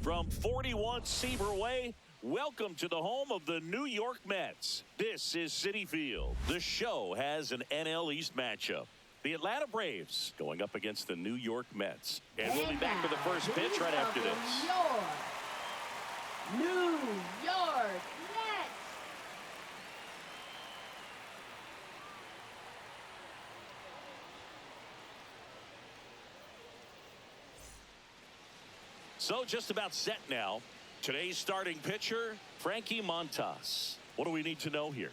From 41 Seaver Way, welcome to the home of the New York Mets. This is Citi Field. The show has an NL East matchup. The Atlanta Braves going up against the New York Mets. And we'll be back with the first pitch right after this. New York Mets. So just about set now. Today's starting pitcher, Frankie Montas. What do we need to know here?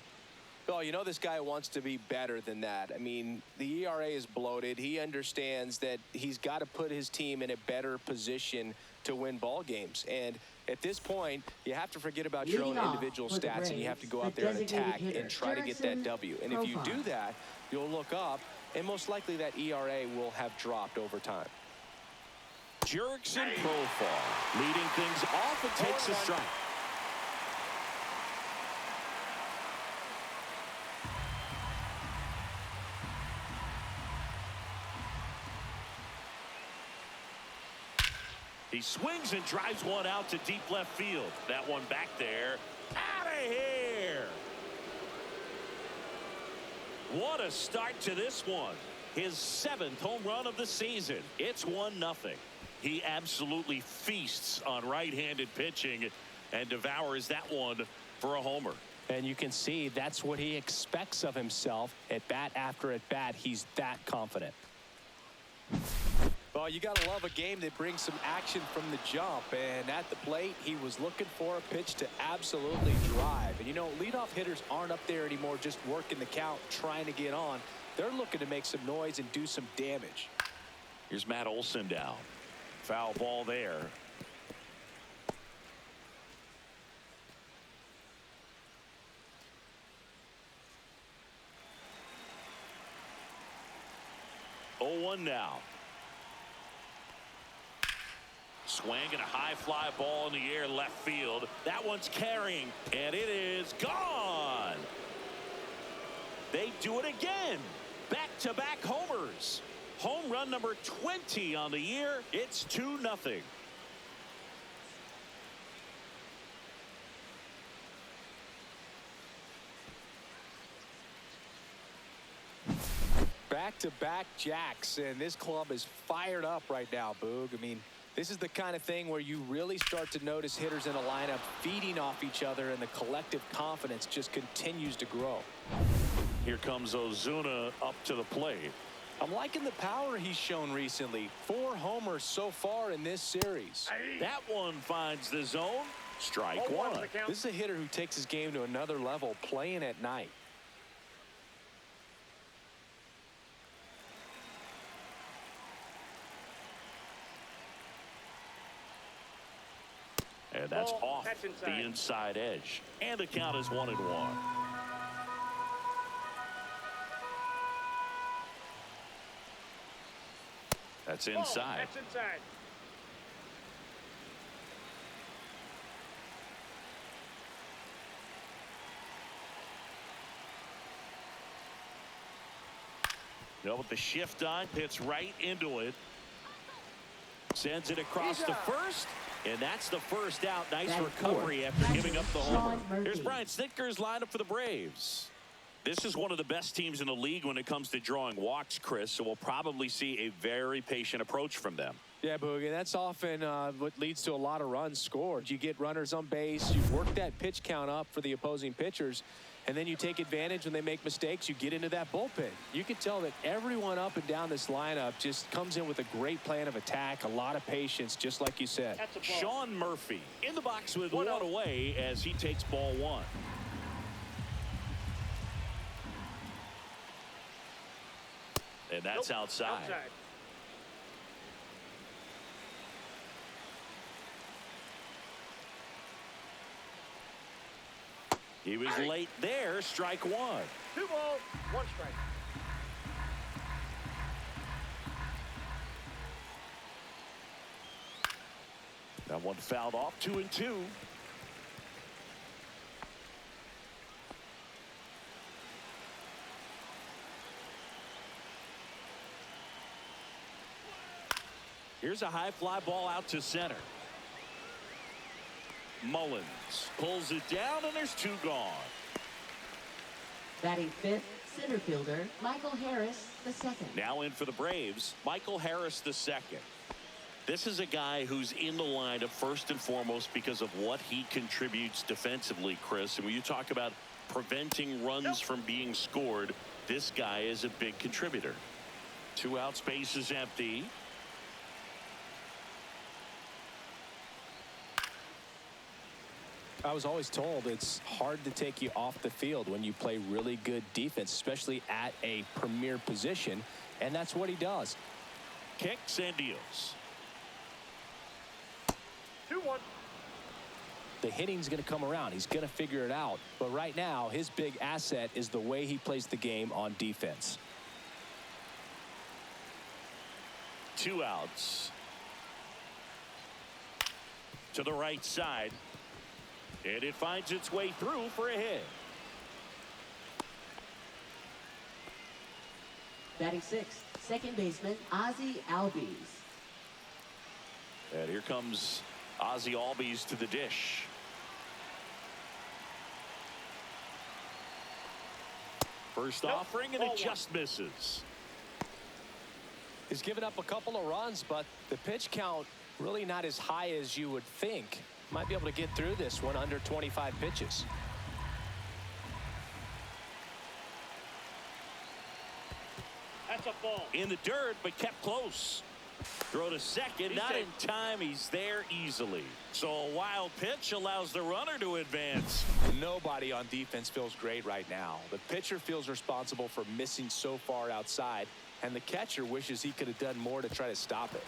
Well, you know this guy wants to be better than that. I mean, the ERA is bloated. He understands that he's got to put his team in a better position to win ball games. And at this point, you have to forget about your own individual stats, and you have to go out there and attack and try to get that W. And if you do that, you'll look up, and most likely that ERA will have dropped over time. Jurickson Profar leading things off and takes a strike. He swings and drives one out to deep left field. That one back there. Out of here. What a start to this one. His 7th home run of the season. It's 1-0. He absolutely feasts on right-handed pitching and devours that one for a homer. And you can see that's what he expects of himself at bat after at bat. He's that confident. Well, you got to love a game that brings some action from the jump. And at the plate, he was looking for a pitch to absolutely drive. And, you know, leadoff hitters aren't up there anymore just working the count, trying to get on. They're looking to make some noise and do some damage. Here's Matt Olson down. Foul ball there. Oh, 1 now. Swing and a high fly ball in the air left field. That one's carrying, and it is gone. They do it again. Back-to-back homers. Home run number 20 on the year. It's 2-0. Back-to-back jacks, and this club is fired up right now, Boog. I mean, this is the kind of thing where you really start to notice hitters in a lineup feeding off each other, and the collective confidence just continues to grow. Here comes Ozuna up to the plate. I'm liking the power he's shown recently. 4 homers so far in this series. That one finds the zone. Strike one. This is a hitter who takes his game to another level, playing at night. And that's off the inside edge. And the count is 1-1. That's inside. That's inside. Now with the shift on, hits right into it. Sends it across the first. And that's the first out. Nice recovery after giving up the homer. Here's Brian Snitker's lineup for the Braves. This is one of the best teams in the league when it comes to drawing walks, Chris, so we'll probably see a very patient approach from them. Yeah, Boogie, that's often what leads to a lot of runs scored. You get runners on base, you work that pitch count up for the opposing pitchers, and then you take advantage when they make mistakes. You get into that bullpen. You can tell that everyone up and down this lineup just comes in with a great plan of attack, a lot of patience, just like you said. Sean Murphy in the box with one away as he takes ball 1. And that's outside. He was late there. Strike 1. 2 balls, 1 strike. That one fouled off. 2-2. Here's a high fly ball out to center. Mullins pulls it down, and there's 2 gone. Batting fifth, center fielder Michael Harris II. Now in for the Braves, Michael Harris II. This is a guy who's in the lineup first and foremost because of what he contributes defensively, Chris. And when you talk about preventing runs from being scored, this guy is a big contributor. 2 out, space is empty. I was always told it's hard to take you off the field when you play really good defense, especially at a premier position, and that's what he does. Kicks and deals. 2-1. The hitting's going to come around. He's going to figure it out. But right now, his big asset is the way he plays the game on defense. 2 outs. To the right side. And it finds its way through for a hit. Batting sixth, second baseman Ozzie Albies. And here comes Ozzie Albies to the dish. First offering, and it just misses. He's given up a couple of runs, but the pitch count really not as high as you would think. Might be able to get through this one under 25 pitches. That's a ball. In the dirt, but kept close. Throw to second, not in time. He's there easily. So a wild pitch allows the runner to advance. Nobody on defense feels great right now. The pitcher feels responsible for missing so far outside, and the catcher wishes he could have done more to try to stop it.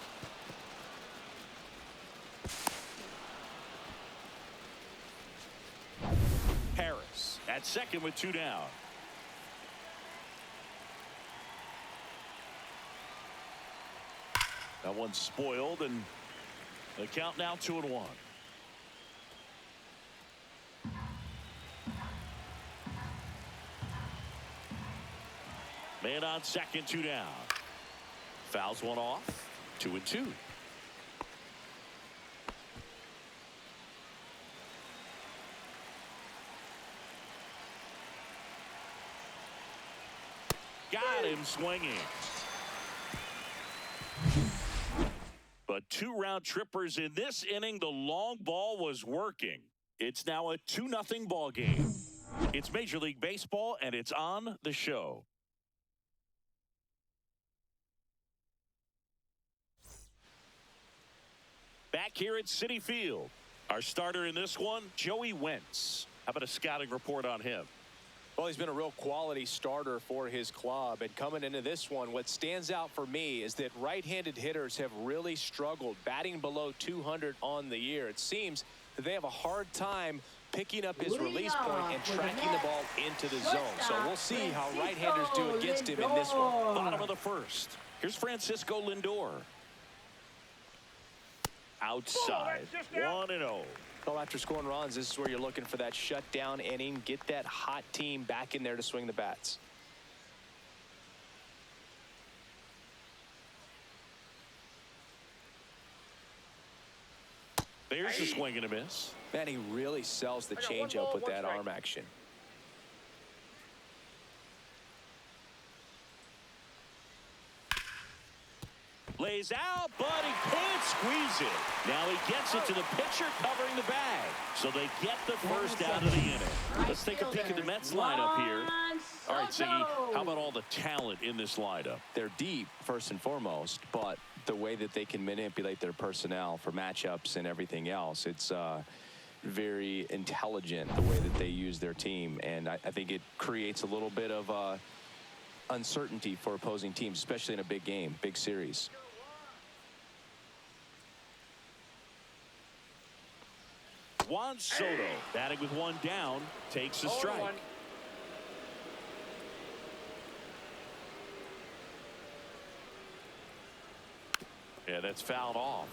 Harris at second with 2 down. That one's spoiled, and the count now 2-1. Man on second, 2 down. Fouls one off. 2-2. Got him swinging. But 2 round trippers in this inning. The long ball was working. It's now a 2-0 ball game. It's Major League Baseball, and it's on the show. Back here at Citi Field, our starter in this one, Joey Wentz. How about a scouting report on him? Well, he's been a real quality starter for his club, and coming into this one, what stands out for me is that right-handed hitters have really struggled, batting below 200 on the year. It seems that they have a hard time picking up his release point and tracking the ball into the zone. So we'll see how right-handers do against him in this one. Bottom of the first. Here's Francisco Lindor. Outside, 1-0. Well, after scoring runs, this is where you're looking for that shutdown inning. Get that hot team back in there to swing the bats. There's a swing and a miss. Man, he really sells the changeup with that arm action. Lays out, but he can't squeeze it. Now he gets it to the pitcher covering the bag. So they get the first out of the inning. Let's take a peek at the Mets lineup here. All right, Ziggy, how about all the talent in this lineup? They're deep, first and foremost, but the way that they can manipulate their personnel for matchups and everything else, it's very intelligent the way that they use their team. And I think it creates a little bit of uncertainty for opposing teams, especially in a big game, big series. Juan Soto, batting with 1 down, takes a strike. Yeah, that's fouled off.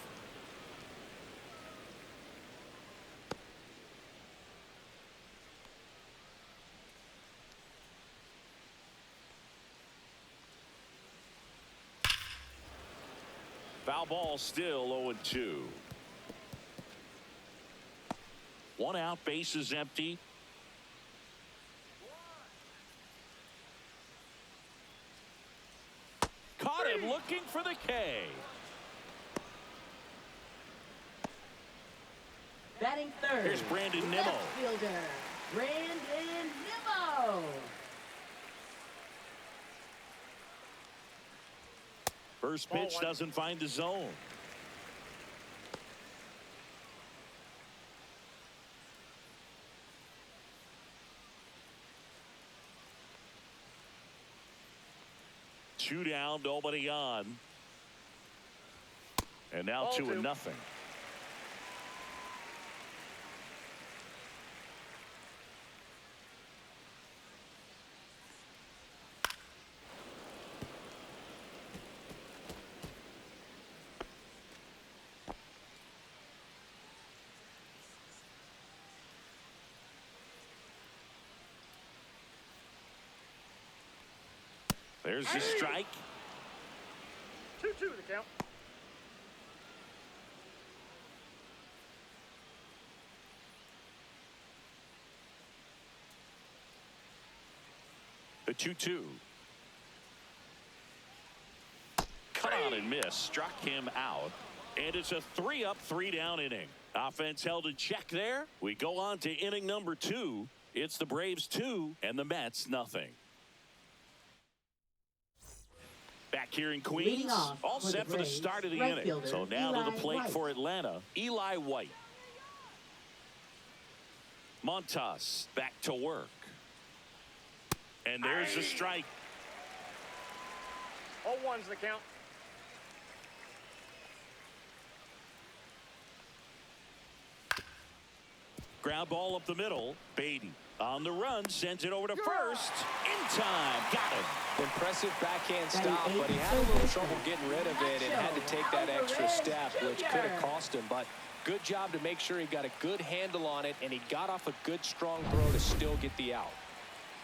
Foul ball, still 0-2. 1 out, bases empty. Caught him looking for the K. Batting third. Here's Brandon left Nimmo. Fielder, Brandon Nimmo. First pitch doesn't find the zone. Two down, nobody on. And now 2-0. There's the strike. 2-2 the count. The 2-2. Cut on and miss. Struck him out. And it's a 3-up, 3-down inning. Offense held in check there. We go on to inning number 2. It's the Braves 2 and the Mets nothing. Back here in Queens, all set for the start of the inning. So now to the plate for Atlanta, Eli White. Montas back to work. And there's a strike. All ones the count. Ground ball up the middle. Baden on the run, sends it over to first. In time, got him. Impressive backhand stop, but he had a little trouble getting rid of it and had to take that extra step, which could have cost him. But good job to make sure he got a good handle on it, and he got off a good, strong throw to still get the out.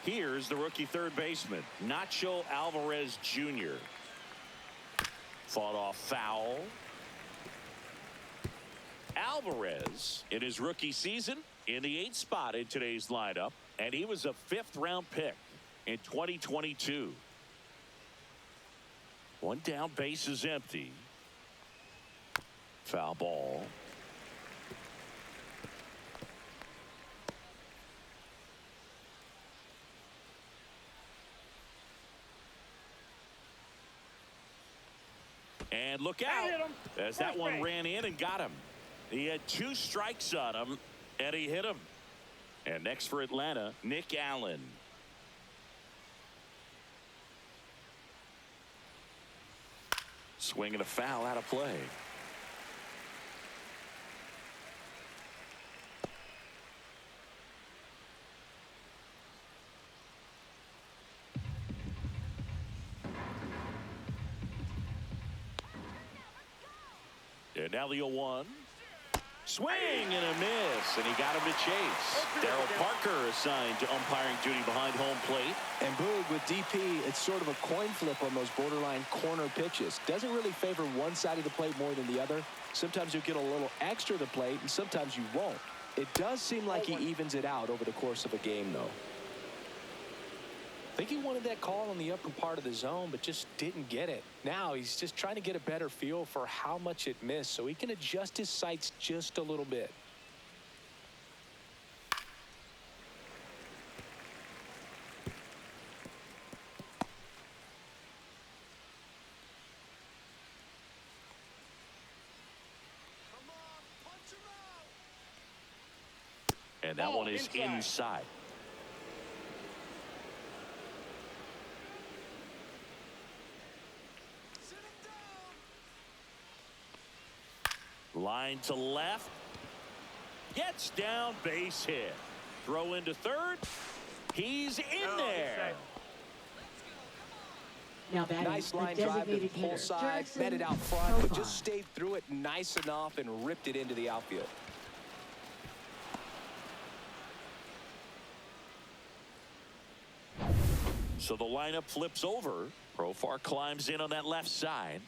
Here's the rookie third baseman, Nacho Alvarez Jr. Fought off foul. Alvarez, in his rookie season, in the 8th spot in today's lineup, and he was a 5th-round pick in 2022. One down, base is empty. Foul ball. And look out as that one ran in and got him. He had 2 strikes on him, and he hit him. And next for Atlanta, Nick Allen. Swinging a foul out of play. And now the 0-1. Swing and a miss, and he got him to chase. Darryl Parker assigned to umpiring duty behind home plate. And Boog, with DP, it's sort of a coin flip on those borderline corner pitches. Doesn't really favor one side of the plate more than the other. Sometimes you'll get a little extra to the plate, and sometimes you won't. It does seem like he evens it out over the course of a game, though. I think he wanted that call on the upper part of the zone, but just didn't get it. Now he's just trying to get a better feel for how much it missed so he can adjust his sights just a little bit. And that one is inside. Line to left. Gets down, base hit. Throw into third. He's in there. Now nice line drive to the pull side, met it out front, but just stayed through it nice enough and ripped it into the outfield. So the lineup flips over. Profar climbs in on that left side.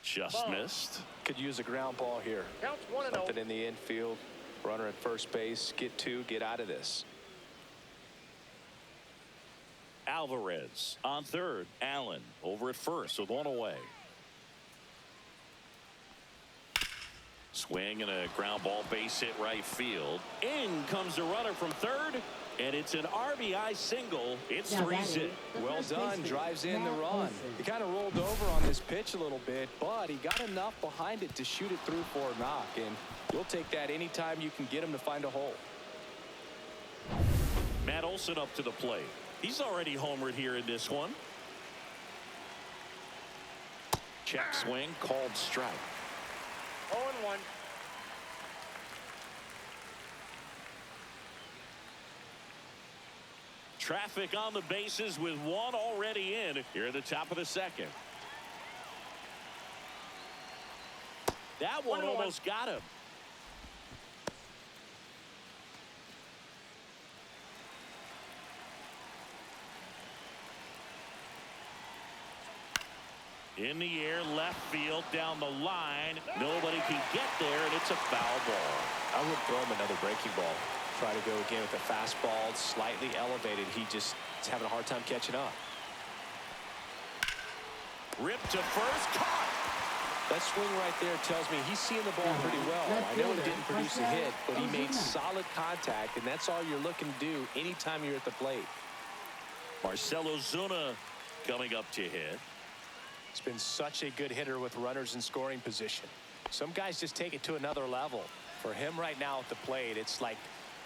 Just missed. Could use a ground ball here. Counts 1-0. Something in the infield. Runner at first base. Get two. Get out of this. Alvarez on third. Allen over at first with one away. Swing and a ground ball, base hit right field. In comes the runner from third, and it's an RBI single. It's 3-0. Well done. Drives in the run. He kind of rolled over on this pitch a little bit, but he got enough behind it to shoot it through for a knock, and you'll take that anytime you can get him to find a hole. Matt Olson up to the plate. He's already homered here in this one. Check swing, called strike. 0-1. Traffic on the bases with one already in here at the top of the second. That one almost got him. In the air, left field, down the line. Nobody can get there, and it's a foul ball. I would throw him another breaking ball. Try to go again with a fastball, slightly elevated. He just is having a hard time catching up. Ripped to first, caught. That swing right there tells me he's seeing the ball pretty well. I know he didn't produce a hit, but he made solid contact, and that's all you're looking to do anytime you're at the plate. Marcell Ozuna coming up to hit. He's been such a good hitter with runners in scoring position. Some guys just take it to another level. For him right now at the plate, it's like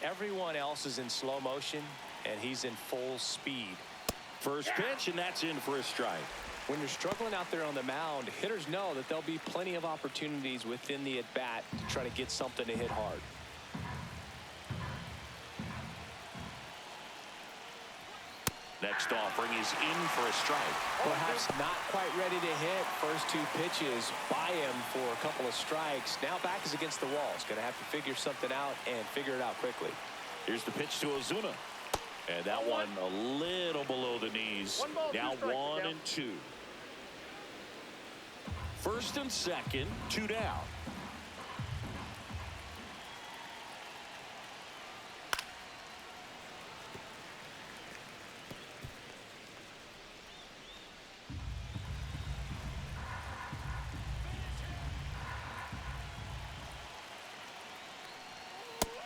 everyone else is in slow motion, and he's in full speed. First pitch, and that's in for a strike. When you're struggling out there on the mound, hitters know that there'll be plenty of opportunities within the at-bat to try to get something to hit hard. Next offering is in for a strike. Perhaps not quite ready to hit. First two pitches by him for a couple of strikes. Now back is against the wall. He's going to have to figure something out and figure it out quickly. Here's the pitch to Ozuna. And that one a little below the knees. Now 1-2. First and second, 2 down.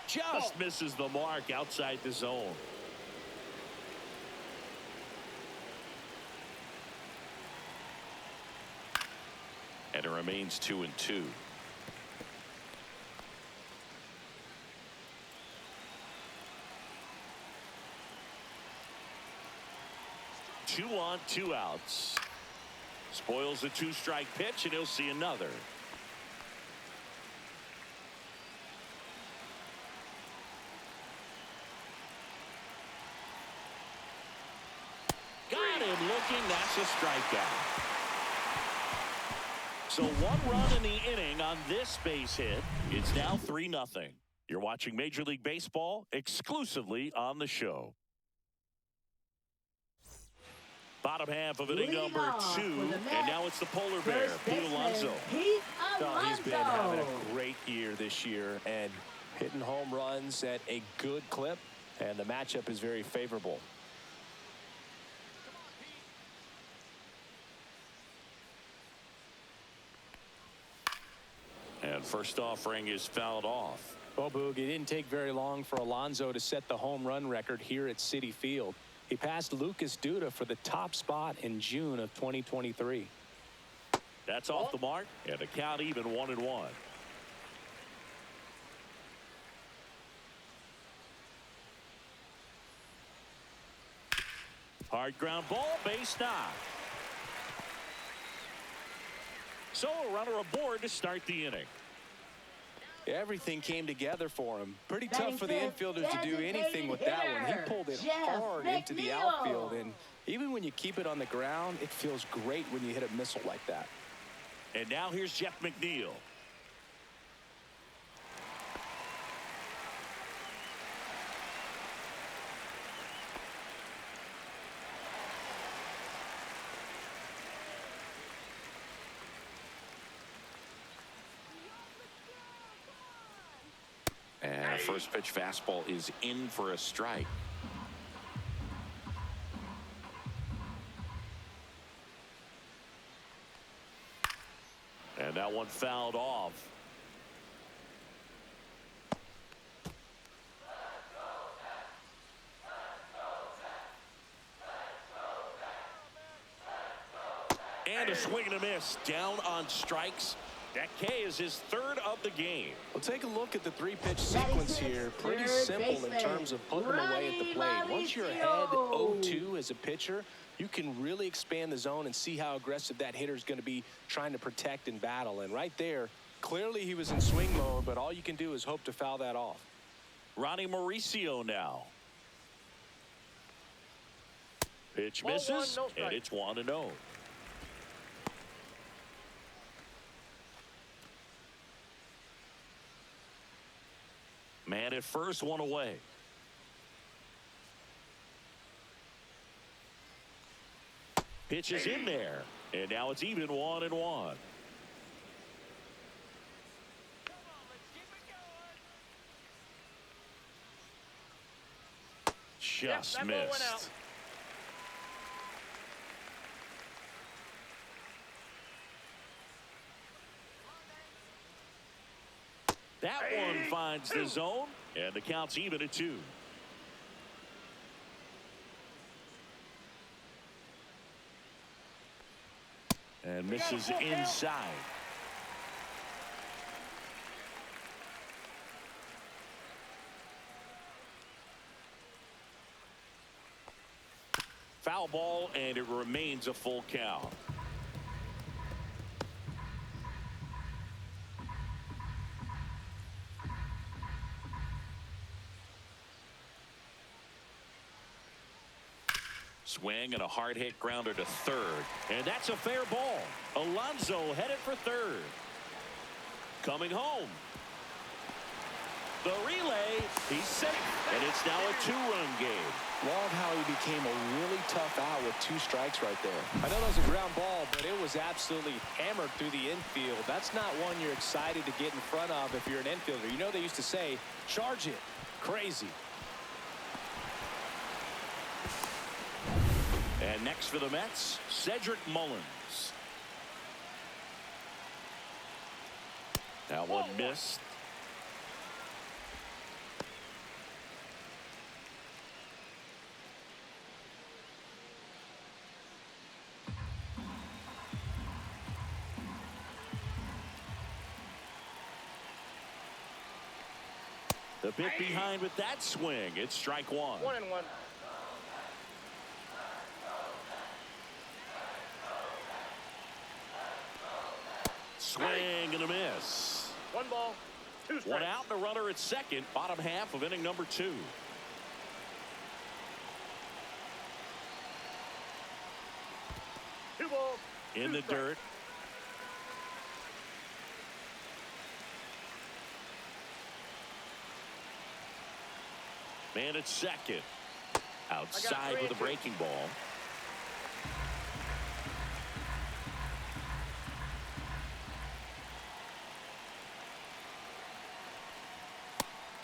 Just misses the mark outside the zone. And it remains 2-2. Two on, 2 outs. Spoils the 2-strike pitch, and he'll see another. Got him looking. That's a strikeout. So 1 run in the inning on this base hit. It's now 3-0. You're watching Major League Baseball exclusively on the show. Bottom half of inning number 2, and now it's the polar bear, Pete Alonso. Oh, he's been having a great year this year and hitting home runs at a good clip, and the matchup is very favorable. And first offering is fouled off. Well, Boog, it didn't take very long for Alonso to set the home run record here at Citi Field. He passed Lucas Duda for the top spot in June of 2023. That's off the mark, and the count even 1-1. Hard ground ball, base knock. So a runner aboard to start the inning. Everything came together for him. Pretty tough for the infielders to do anything with that one. He pulled it hard into the outfield, and even when you keep it on the ground, it feels great when you hit a missile like that. And now here's Jeff McNeil. And first pitch fastball is in for a strike. And that one fouled off. And a swing and a miss. Down on strikes. That K is his third of the game. Well, take a look at the three-pitch sequence here. Pretty simple in terms of putting them away at the plate. Once you're ahead 0-2 as a pitcher, you can really expand the zone and see how aggressive that hitter is going to be trying to protect and battle. And right there, clearly he was in swing mode, but all you can do is hope to foul that off. Ronnie Mauricio now. Pitch misses, and it's 1-0. Man at first, one away. Pitch is in there, and now it's even 1-1. Just missed. That one finds the zone, and the count's even at 2. And misses inside. Foul ball, and it remains a full count. Swing and a hard hit grounder to third, and that's a fair ball. Alonso headed for third. Coming home. The relay, he's safe, and it's now a 2-run game. Love how he became a really tough out with 2 strikes right there. I know that was a ground ball, but it was absolutely hammered through the infield. That's not one you're excited to get in front of if you're an infielder. You know they used to say, charge it. Crazy. And next for the Mets, Cedric Mullins. That one missed. The bit behind with that swing. It's strike 1. 1-1. Swing and a miss. 1 ball, 2 strikes. One out and a runner at second. Bottom half of inning number 2. Two balls. In the dirt. Man at second. Outside with a breaking ball.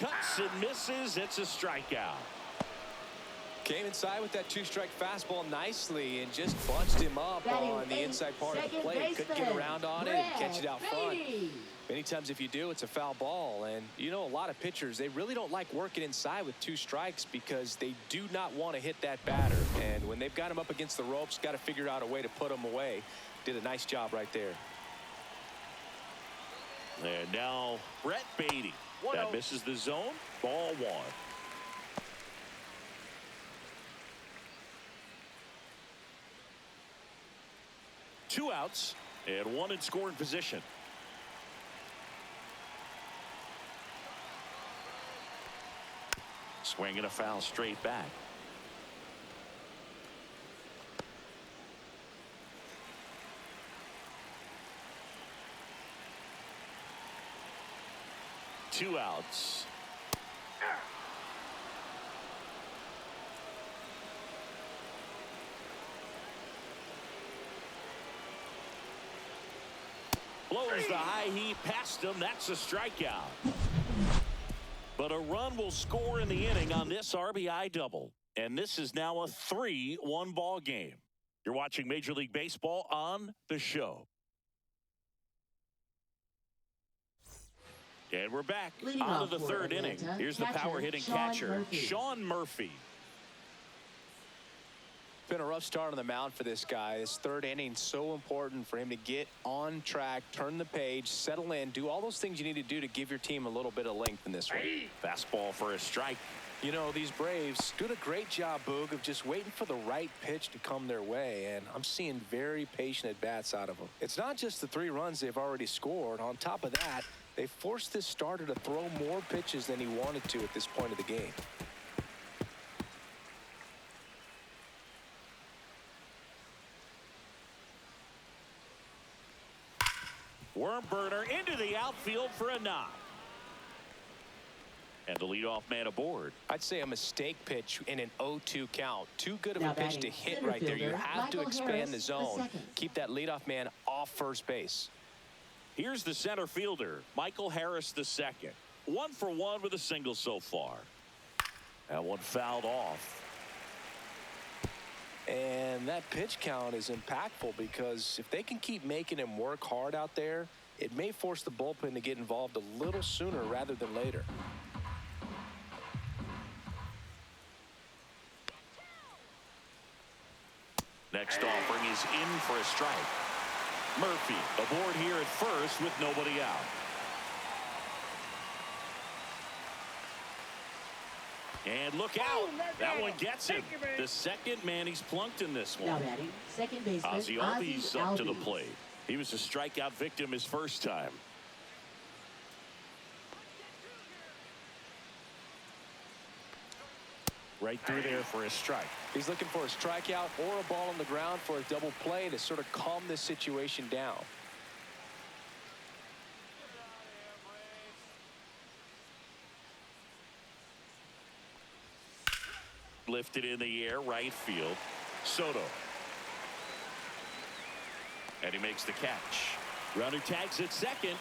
Cuts and misses. It's a strikeout. Came inside with that 2-strike fastball nicely and just bunched him up on the inside part of the plate. Couldn't get around on it and catch it out front. Many times if you do, it's a foul ball. And you know, a lot of pitchers, they really don't like working inside with 2 strikes because they do not want to hit that batter. And when they've got him up against the ropes, got to figure out a way to put him away. Did a nice job right there. And now Brett Beatty. That misses the zone. Ball 1. Two outs and 1 in scoring position. Swing and a foul straight back. Two outs. Blows the high heat past him. That's a strikeout. But a run will score in the inning on this RBI double. And this is now a 3-1 ball game. You're watching Major League Baseball on The Show. And we're back on to the third inning. Here's the power hitting catcher, Sean Murphy. Been a rough start on the mound for this guy. This third inning, so important for him to get on track, turn the page, settle in, do all those things you need to do to give your team a little bit of length in this one. Fastball for a strike. You know, these Braves doing a great job, Boog, of just waiting for the right pitch to come their way, and I'm seeing very patient at-bats out of them. It's not just the 3 runs they've already scored. On top of that, they forced this starter to throw more pitches than he wanted to at this point of the game. Worm burner into the outfield for a knock. And the leadoff man aboard. I'd say a mistake pitch in an 0-2 count. Too good of a pitch to hit right there. You have to expand the zone. Keep that leadoff man off first base. Here's the center fielder, Michael Harris II. 1 for 1 with a single so far. That one fouled off. And that pitch count is impactful because if they can keep making him work hard out there, it may force the bullpen to get involved a little sooner rather than later. Next offering is in for a strike. Murphy aboard here at first with nobody out. And look out. That one gets him. The second man he's plunked in this one. Now batting, second baseman Ozzie Albies up to the plate. He was a strikeout victim his first time. Right through there for a strike. He's looking for a strikeout or a ball on the ground for a double play to sort of calm this situation down. Lifted in the air, right field. Soto. And he makes the catch. Runner tags at second.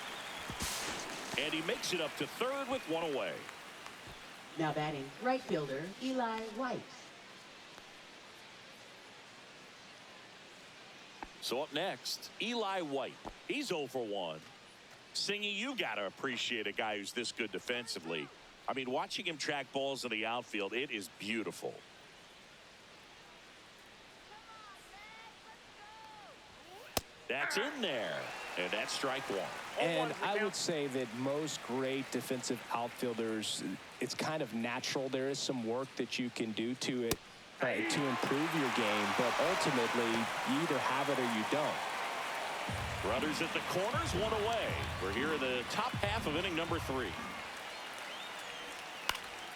And he makes it up to third with one away. Now batting, right fielder Eli White. So up next, Eli White. He's 0 for 1. Singy, you got to appreciate a guy who's this good defensively. I mean, watching him track balls in the outfield, it is beautiful. That's in there. And that's strike 1. And I would say that most great defensive outfielders, it's kind of natural. There is some work that you can do to it to improve your game, but ultimately you either have it or you don't. Runners at the corners, one away. We're here in the top half of inning number 3.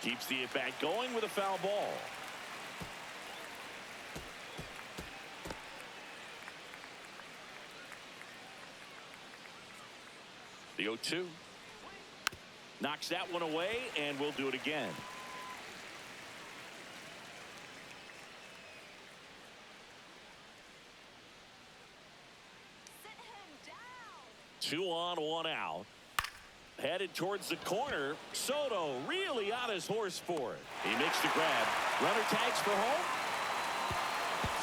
Keeps the at-bat going with a foul ball. The 0-2. Knocks that one away, and we'll do it again. Sit him down. 2 on, 1 out. Headed towards the corner. Soto really on his horse for it. He makes the grab. Runner tags for home.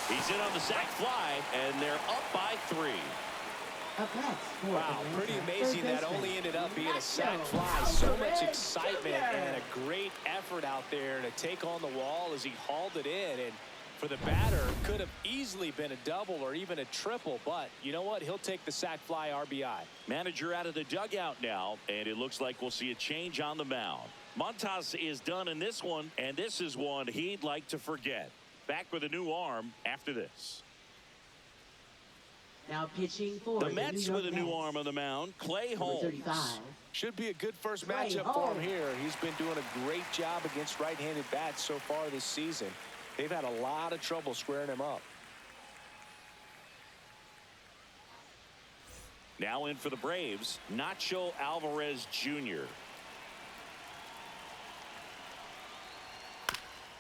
He's in on the sac fly, and they're up by 3. Wow, pretty amazing that only ended up being a sac fly. So much excitement and a great effort out there to take on the wall as he hauled it in. And for the batter, could have easily been a double or even a triple. But you know what? He'll take the sac fly RBI. Manager out of the dugout now, and it looks like we'll see a change on the mound. Montas is done in this one, and this is one he'd like to forget. Back with a new arm after this. Now pitching for the Mets with a new arm on the mound, Clay Holmes. Should be a good first matchup for him here. He's been doing a great job against right-handed bats so far this season. They've had a lot of trouble squaring him up. Now in for the Braves, Nacho Alvarez Jr.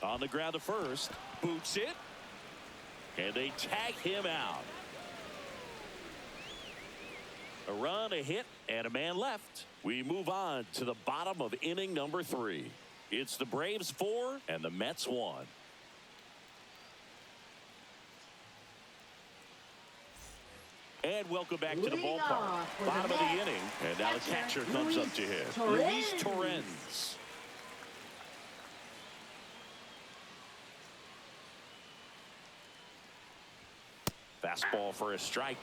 On the ground to first, boots it, and they tag him out. A run, a hit, and a man left. We move on to the bottom of inning number 3. It's the Braves 4 and the Mets 1. And welcome back to the ballpark. Bottom of the inning. And now the catcher comes up to hit. Luis Torrens. Fastball for a strike.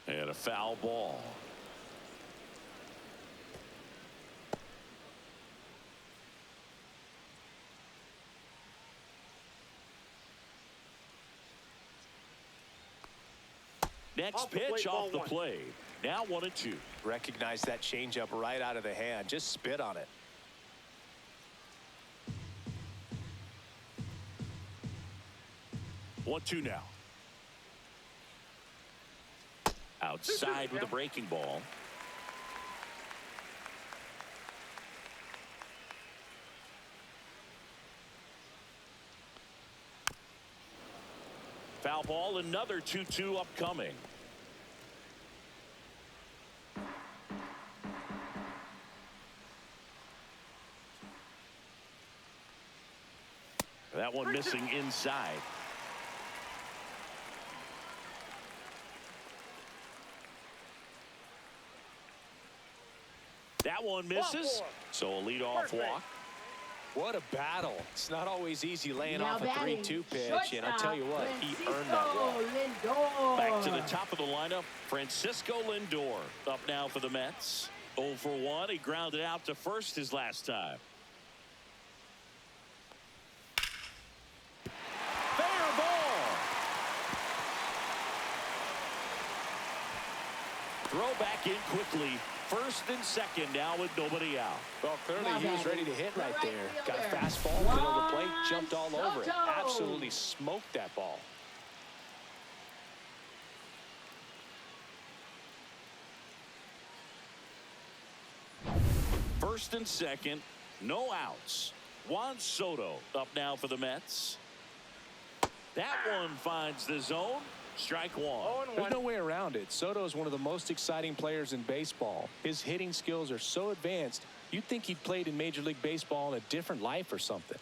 And a foul ball. Next pitch off the plate. Now 1-2. Recognize that changeup right out of the hand. Just spit on it. One, two now. Outside with a breaking ball. Foul ball, another 2-2 upcoming. That one missing inside. That one misses. So a leadoff walk. What a battle. It's not always easy laying off a 3-2 pitch, and I tell you what, he earned that walk. Back to the top of the lineup, Francisco Lindor up now for the Mets. 0 for 1. He grounded out to first his last time. Fair ball. Throw back in quickly. First and second now with nobody out. Well, clearly he was ready to hit right there. Got a fastball, middle of the plate, jumped all over it. Absolutely smoked that ball. First and second, no outs. Juan Soto up now for the Mets. That one finds the zone. Strike one. There's no way around it. Soto is one of the most exciting players in baseball. His hitting skills are so advanced, you'd think he played in Major League Baseball in a different life or something.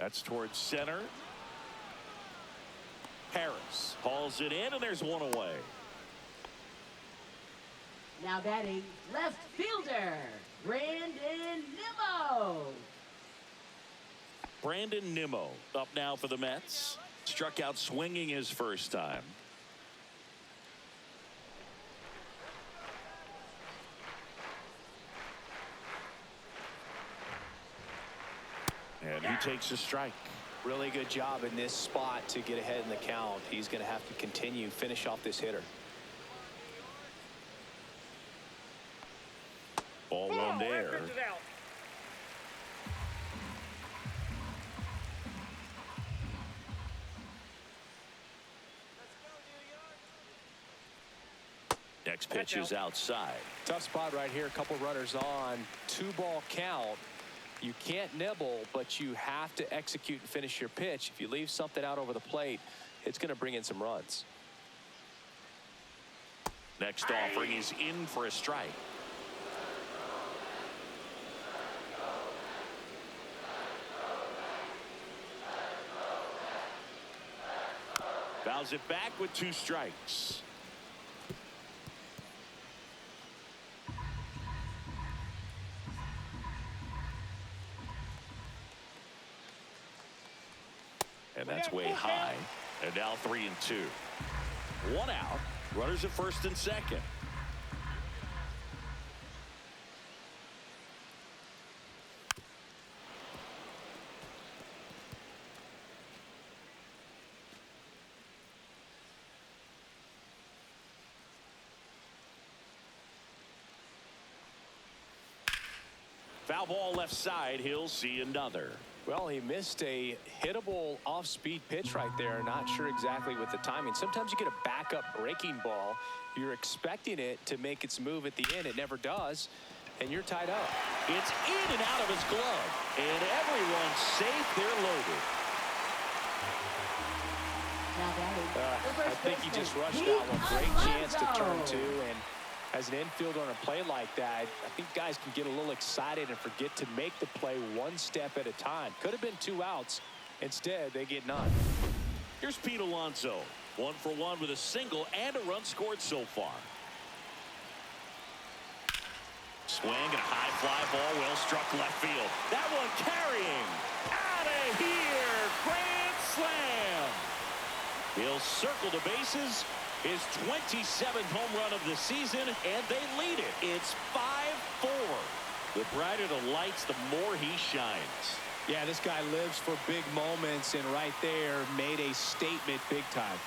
That's towards center. Harris hauls it in, and there's one away. Now batting left fielder, Brandon Nimmo. Brandon Nimmo up now for the Mets. Struck out swinging his first time. And he takes a strike. Really good job in this spot to get ahead in the count. He's going to have to continue, finish off this hitter. Ball one there. Next pitch is outside. Tough spot right here. A couple runners on. 2-ball count. You can't nibble, but you have to execute and finish your pitch. If you leave something out over the plate, it's going to bring in some runs. Next offering is in for a strike. Fouls it back with 2 strikes. And that's way high. And now 3 and 2. 1 out. Runners at first and second. Foul ball left side. He'll see another. Well, he missed a hittable off-speed pitch right there. Not sure exactly with the timing. Sometimes you get a backup breaking ball. You're expecting it to make its move at the end. It never does, and you're tied up. It's in and out of his glove, and everyone's safe. They're loaded. I think he just rushed that one. Great chance to turn two, and as an infielder on a play like that, I think guys can get a little excited and forget to make the play one step at a time. Could have been 2 outs. Instead, they get none. Here's Pete Alonso. 1 for 1 with a single and a run scored so far. Swing and a high fly ball, well struck left field. That one carrying. Out of here. Grand slam. He'll circle the bases. His 27th home run of the season, and they lead it. It's 5-4. The brighter the lights, the more he shines. Yeah, this guy lives for big moments, and right there made a statement big time.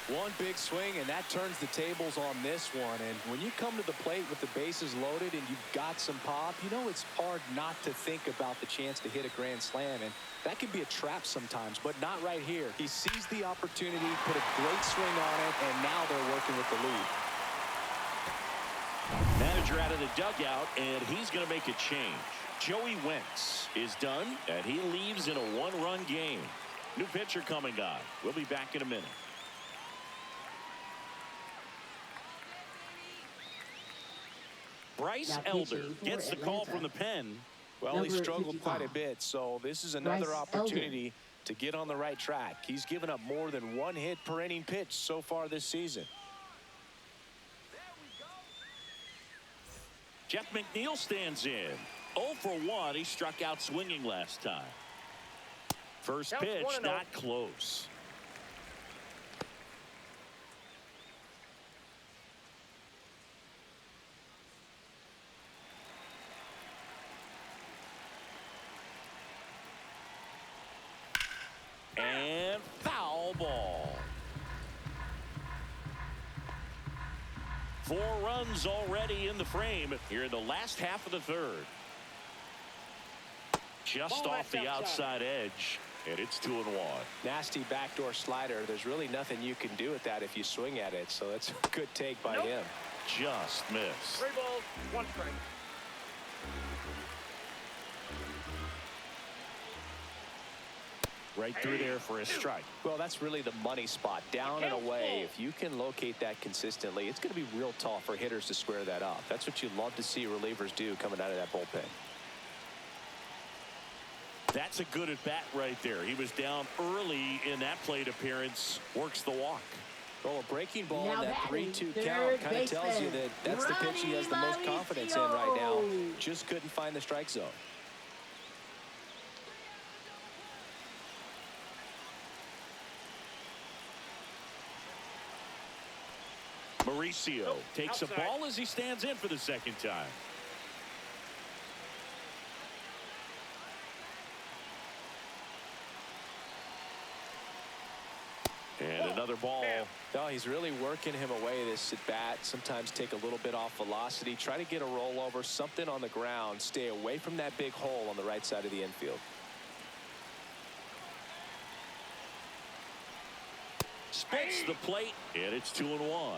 One big swing, and that turns the tables on this one. And when you come to the plate with the bases loaded and you've got some pop, you know it's hard not to think about the chance to hit a grand slam. And that can be a trap sometimes, but not right here. He seized the opportunity, put a great swing on it, and now they're working with the lead. Manager out of the dugout, and he's going to make a change. Joey Wentz is done, and he leaves in a 1-run game. New pitcher coming on. We'll be back in a minute. Bryce Elder gets the call from the pen. Well, he struggled quite a bit, so this is another opportunity to get on the right track. He's given up more than 1 hit per inning pitch so far this season. Jeff McNeil stands in. 0 for 1. He struck out swinging last time. First pitch, not close. And foul ball. 4 runs already in the frame here in the last half of the third. Just off the outside edge, and it's 2-1. Nasty backdoor slider. There's really nothing you can do with that if you swing at it, so that's a good take by him. Just missed. 3 balls, 1 strike. Right through there for a strike. Well, that's really the money spot, down and away. If you can locate that consistently, it's going to be real tough for hitters to square that up. That's what you love to see relievers do coming out of that bullpen. That's a good at bat right there. He was down early in that plate appearance. Works the walk. Well, a breaking ball in that 3-2 count kind of tells you that that's the pitch he has the most confidence in right now. Just couldn't find the strike zone. Mauricio takes a ball as he stands in for the second time. And another ball. No, he's really working him away this at bat. Sometimes take a little bit off velocity. Try to get a rollover, something on the ground. Stay away from that big hole on the right side of the infield. Spits the plate, and it's 2-1.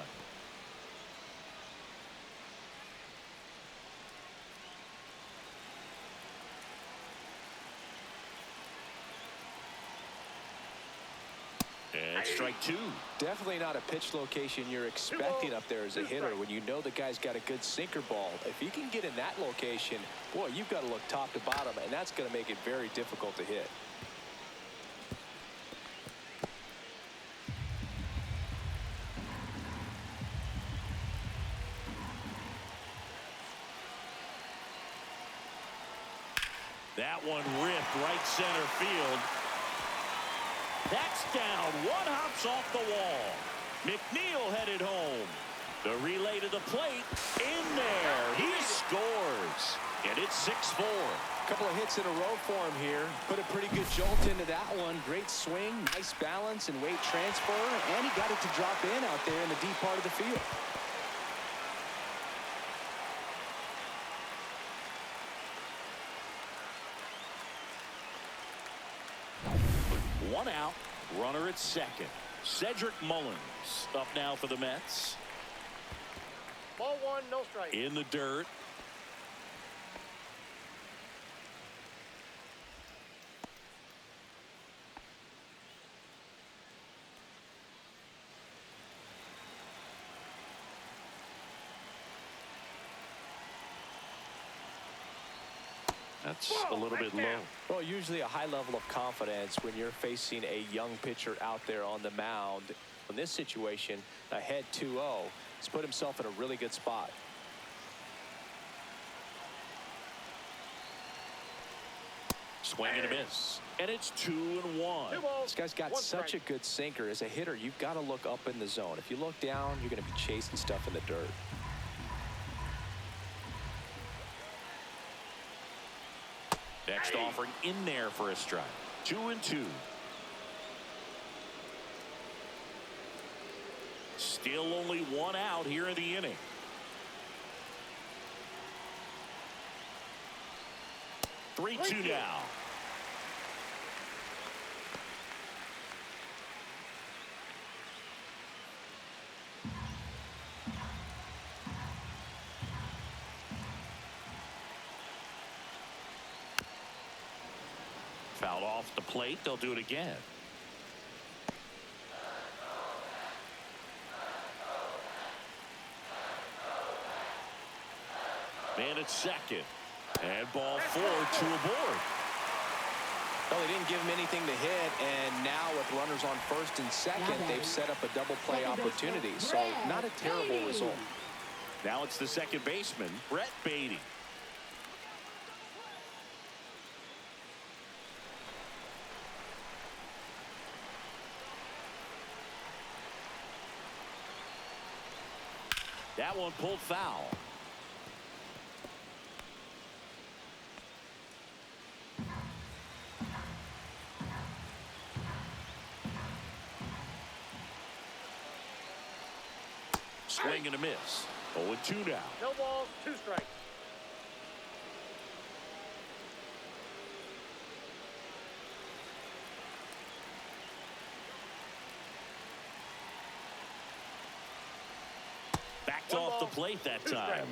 And strike 2. Definitely not a pitch location you're expecting up there as a hitter when you know the guy's got a good sinker ball. If he can get in that location, boy, you've got to look top to bottom, and that's going to make it very difficult to hit. That one ripped right center field. That's down. One hops off the wall. McNeil headed home. The relay to the plate. In there. He scores. And it's 6-4. Couple of hits in a row for him here. Put a pretty good jolt into that one. Great swing, nice balance and weight transfer. And he got it to drop in out there in the deep part of the field. One out, runner at second. Cedric Mullins up now for the Mets. Ball one, no strike. In the dirt. That's a little bit low. Well, usually a high level of confidence when you're facing a young pitcher out there on the mound. In this situation, ahead 2-0, he's put himself in a really good spot. Swing and a miss. And it's 2-1. This guy's got such a good sinker. As a hitter, you've got to look up in the zone. If you look down, you're going to be chasing stuff in the dirt. Next offering in there for a strike. 2-2. Still only one out here in the inning. Three, two now. Fouled off the plate. They'll do it again. Man at second. And ball 4, 2 aboard. Well, they didn't give him anything to hit, and now with runners on first and second, they've set up a double play opportunity. So not a terrible result. Now it's the second baseman, Brett Beatty. That one pulled foul. Swing and a miss. 0-2 now. No balls, 2 strikes. Backed off the plate that time.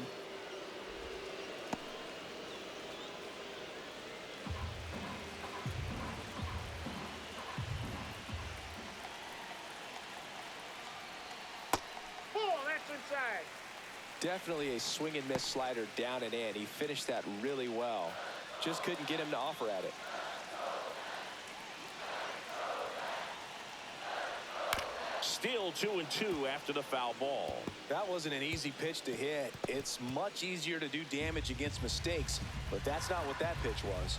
Definitely a swing and miss slider down and in. He finished that really well. Just couldn't get him to offer at it. Still 2-2 after the foul ball. That wasn't an easy pitch to hit. It's much easier to do damage against mistakes, but that's not what that pitch was.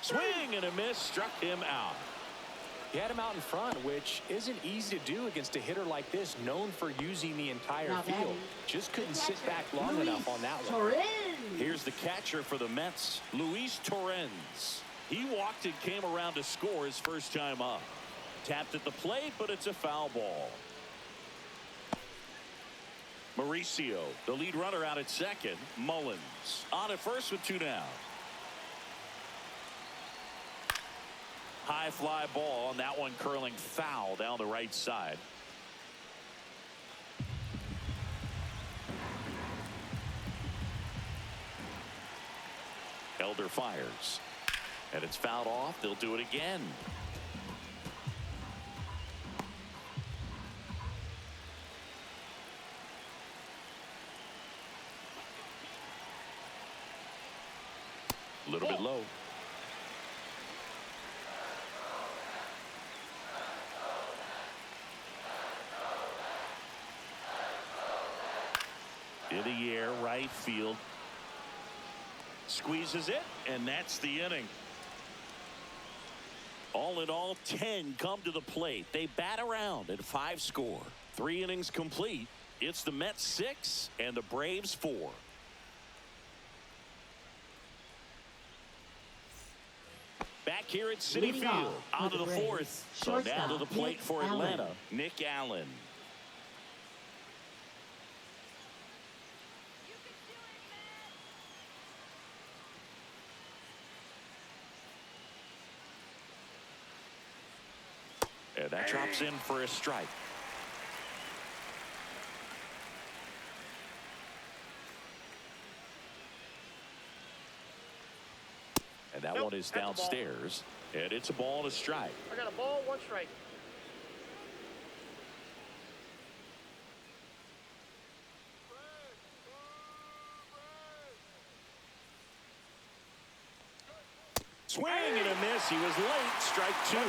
Swing and a miss, struck him out. He had him out in front, which isn't easy to do against a hitter like this, known for using the entire field. Just couldn't sit back long enough on that one. Here's the catcher for the Mets, Luis Torrens. He walked and came around to score his first time up. Tapped at the plate, but it's a foul ball. Mauricio, the lead runner out at second. Mullins on at first with 2 down. High fly ball, and that one curling foul down the right side. Elder fires. And it's fouled off. They'll do it again. A little bit low. In the air, right field. Squeezes it, and that's the inning. All in all, 10 come to the plate. They bat around and 5 score. 3 innings complete. It's the Mets 6 and the Braves 4. Back here at Citi Leading Field, off onto for the the Braves, fourth. So now to shortstop, the plate Nick for Allen. Atlanta, Nick Allen. And that drops in for a strike. And that one is That's a ball. downstairs. And it's a ball and a strike. I got a ball, 1 strike. Swing and a miss. He was late. Strike 2.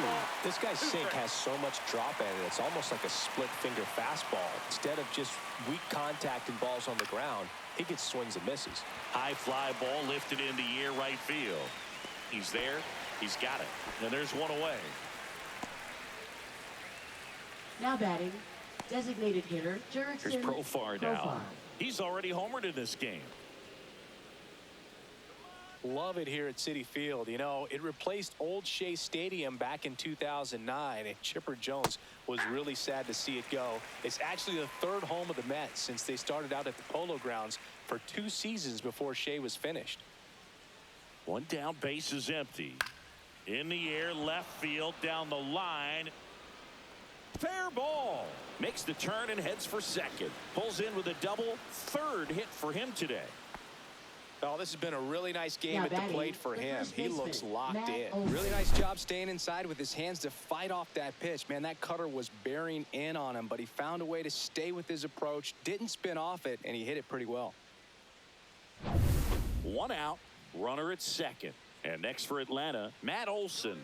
This guy's sink has so much drop in it. It's almost like a split finger fastball. Instead of just weak contact and balls on the ground, he gets swings and misses. High fly ball lifted into air right field. He's there. He's got it. And there's one away. Now batting, designated hitter, Here's Jurickson Profar now. He's already homered in this game. Love it here at Citi Field. You know, it replaced Old Shea Stadium back in 2009, and Chipper Jones was really sad to see it go. It's actually the 3rd home of the Mets since they started out at the Polo Grounds for 2 seasons before Shea was finished. One down, base is empty. In the air, left field, down the line. Fair ball. Makes the turn and heads for second. Pulls in with a double. 3rd hit for him today. Oh, this has been a really nice game Now at the batting, plate for the him. first He baseman, looks locked Matt in. Olson. Really nice job staying inside with his hands to fight off that pitch. Man, that cutter was bearing in on him, but he found a way to stay with his approach, didn't spin off it, and he hit it pretty well. 1 out. Runner at second. And next for Atlanta, Matt Olson.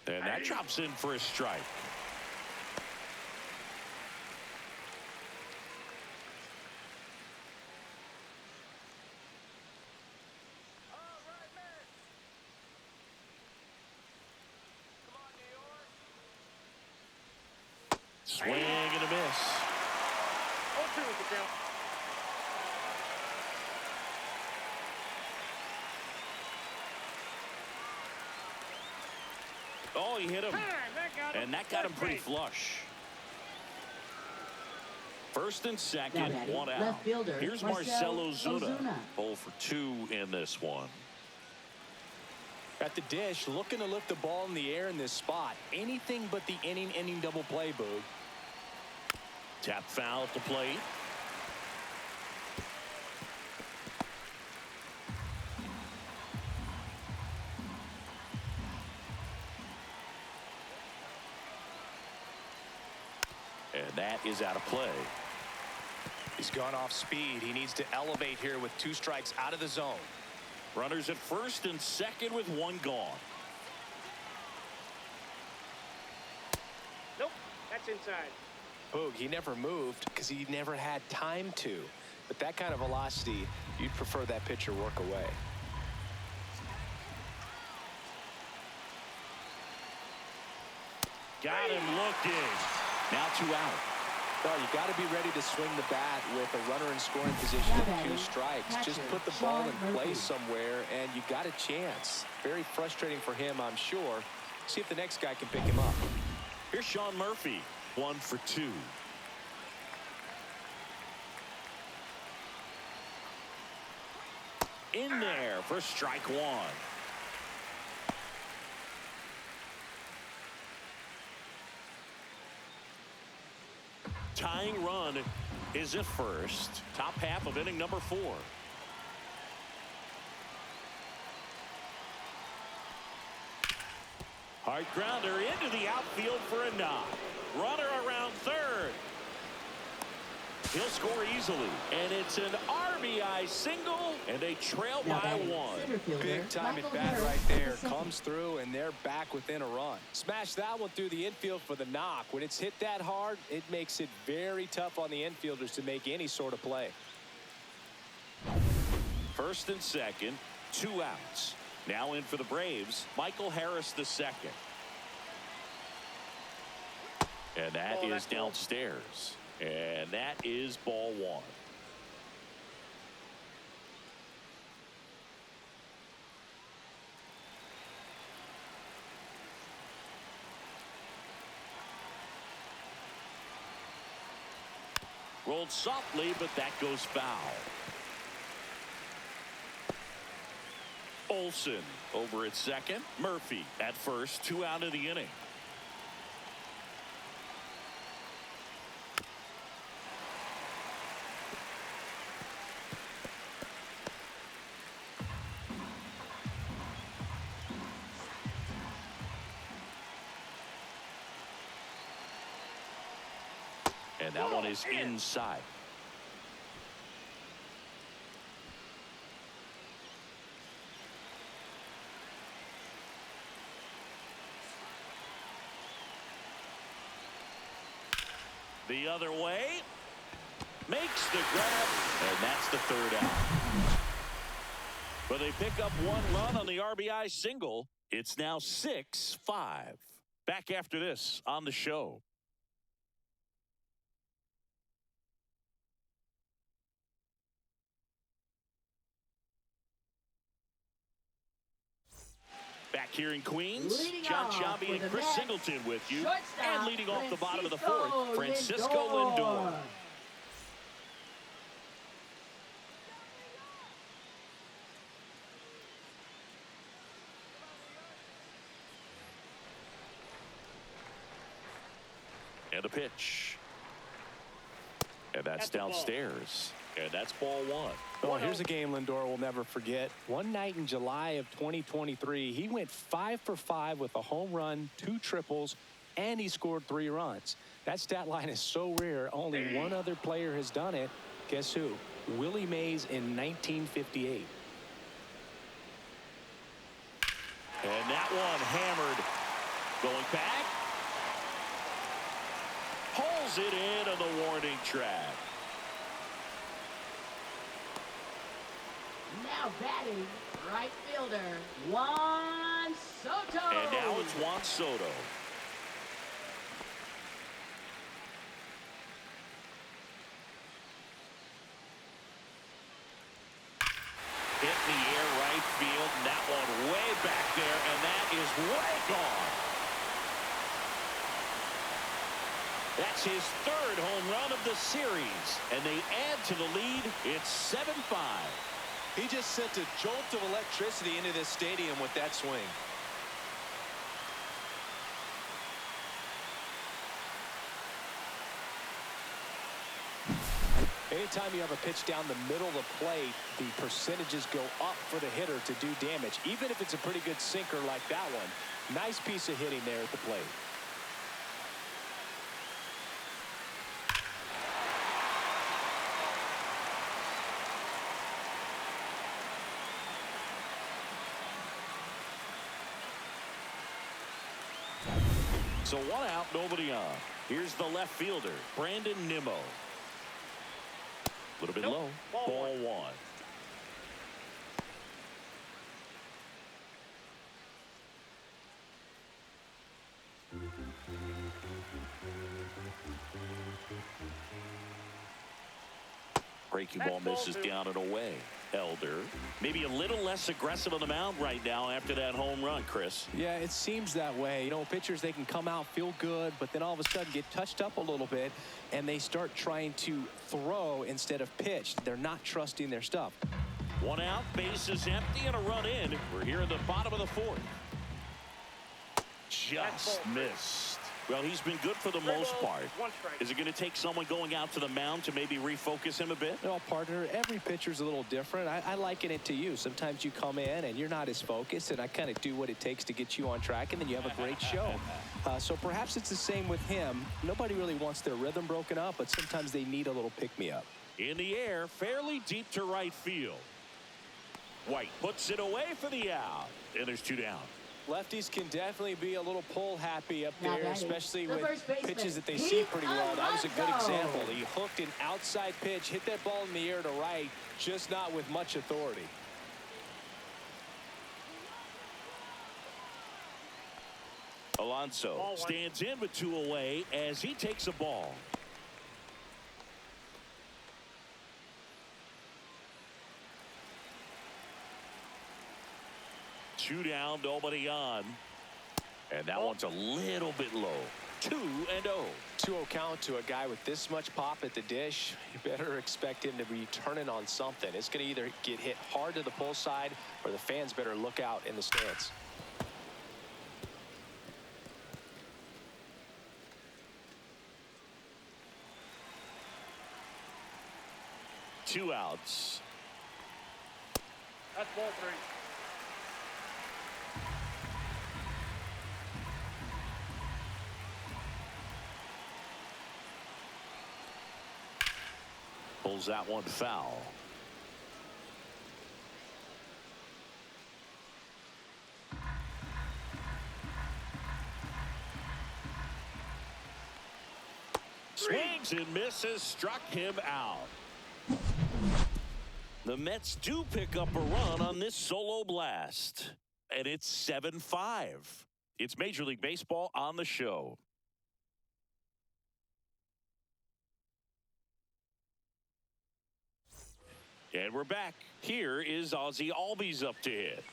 And that drops in for a strike. Swing and a miss. 0-2 is the count. Oh, he hit him. And that got him pretty First flush. First and second, Now batting, 1 out. left fielder, Here's Marcell Marcell Ozuna. Ozuna. 0 for 2 in this one. At the dish, looking to lift the ball in the air in this spot. Anything but the inning double play, Boog. Tap foul at the plate. And that is out of play. He's gone off speed. He needs to elevate here with 2 strikes out of the zone. Runners at first and second with 1 gone. Nope, that's inside. Boog, he never moved because he never had time to. But that kind of velocity, you'd prefer that pitcher work away. Got him looking. Now 2 out. No, you got to be ready to swing the bat with a runner in scoring position Now with batting, 2 strikes. Just catcher, put the ball Sean in Murphy. play somewhere, and you got a chance. Very frustrating for him, I'm sure. See if the next guy can pick him up. Here's Sean Murphy. 1 for 2. In there for strike 1. Tying run is at first. Top half of inning number 4. Hard grounder into the outfield for a knock. Runner around third. He'll score easily. And it's an RBI single, and they trail Now by batting, 1. center fielder, Big time Michael at bat Harris right at the there. second. Comes through, and they're back within a run. Smash that one through the infield for the knock. When it's hit that hard, it makes it very tough on the infielders to make any sort of play. First and second, 2 outs. Now in for the Braves, Michael Harris the second. And that Oh, is that's ball. downstairs. And that is ball one. Rolled softly, but that goes foul. Olsen over at second. Murphy at first. 2 out of the inning. And that one is inside. The other way. Makes the grab. And that's the third out. But they pick up 1 run on the RBI single. It's now 6-5. Back after this on the show. Back here in Queens, Leading John off Sciambi for and the Chris Mets, Singleton with you. shortstop, And leading off the bottom of the Francisco fourth, Francisco Lindor. Lindor. And a pitch. And that's the ball. downstairs. And that's ball one. Oh, here's a game Lindor will never forget. One night in July of 2023, he went 5 for 5 with a home run, 2 triples, and he scored 3 runs. That stat line is so rare. Only one other player has done it. Guess who? Willie Mays in 1958. And that one hammered. Going back. Pulls it in on the warning track. Now batting, right fielder, Juan Soto. And now it's Juan Soto. Hit in the air right field. And that one way back there. And that is way gone. That's his 3rd home run of the series. And they add to the lead. It's 7-5. He just sent a jolt of electricity into this stadium with that swing. Anytime you have a pitch down the middle of the plate, the percentages go up for the hitter to do damage, even if it's a pretty good sinker like that one. Nice piece of hitting there at the plate. So 1 out, nobody on. Here's the left fielder, Brandon Nimmo. A little bit low. Ball one. Breaking ball misses down and away. Elder, maybe a little less aggressive on the mound right now after that home run, Chris. Yeah, it seems that way. You know, pitchers, they can come out, feel good, but then all of a sudden get touched up a little bit, and they start trying to throw instead of pitch. They're not trusting their stuff. 1 out, base is empty, and a run in. We're here in the bottom of the 4th. Just missed. Well, he's been good for the most part. Is it going to take someone going out to the mound to maybe refocus him a bit? No, partner, every pitcher's a little different. I liken it to you. Sometimes you come in and you're not as focused, and I kind of do what it takes to get you on track, and then you have a great show. So perhaps it's the same with him. Nobody really wants their rhythm broken up, but sometimes they need a little pick-me-up. In the air, fairly deep to right field. White puts it away for the out, and there's 2 down. Lefties can definitely be a little pull happy up Now there, batting, especially the with first baseman, pitches that they Pete see pretty well. That was a good Alonso. example. He hooked an outside pitch, hit that ball in the air to right, just not with much authority. Alonso stands in with 2 away as he takes a ball. Two down, nobody on. And that one's a little bit low. 2-0. 2-0 count to a guy with this much pop at the dish. You better expect him to be turning on something. It's going to either get hit hard to the pull side or the fans better look out in the stands. Two outs. That's ball 3. Pulls that one foul. Swings and misses, struck him out. The Mets do pick up a run on this solo blast. And it's 7-5. It's Major League Baseball on the show. And we're back. Here is Ozzie Albies up to hit.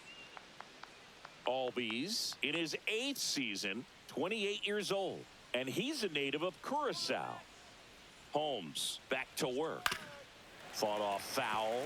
Albies in his 8th season, 28 years old. And he's a native of Curacao. Holmes back to work. Fought off foul.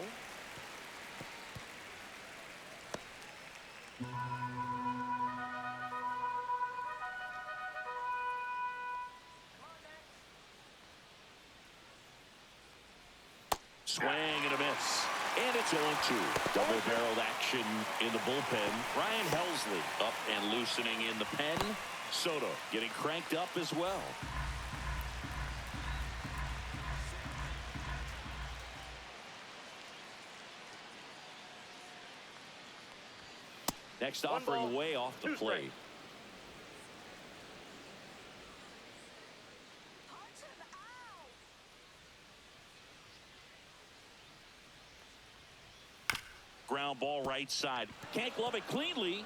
Swing and a miss. And it's 0-2. Double-barreled action in the bullpen. Ryan Helsley up and loosening in the pen. Soto getting cranked up as well. Next offering way off the plate. Ground ball right side. Can't glove it cleanly.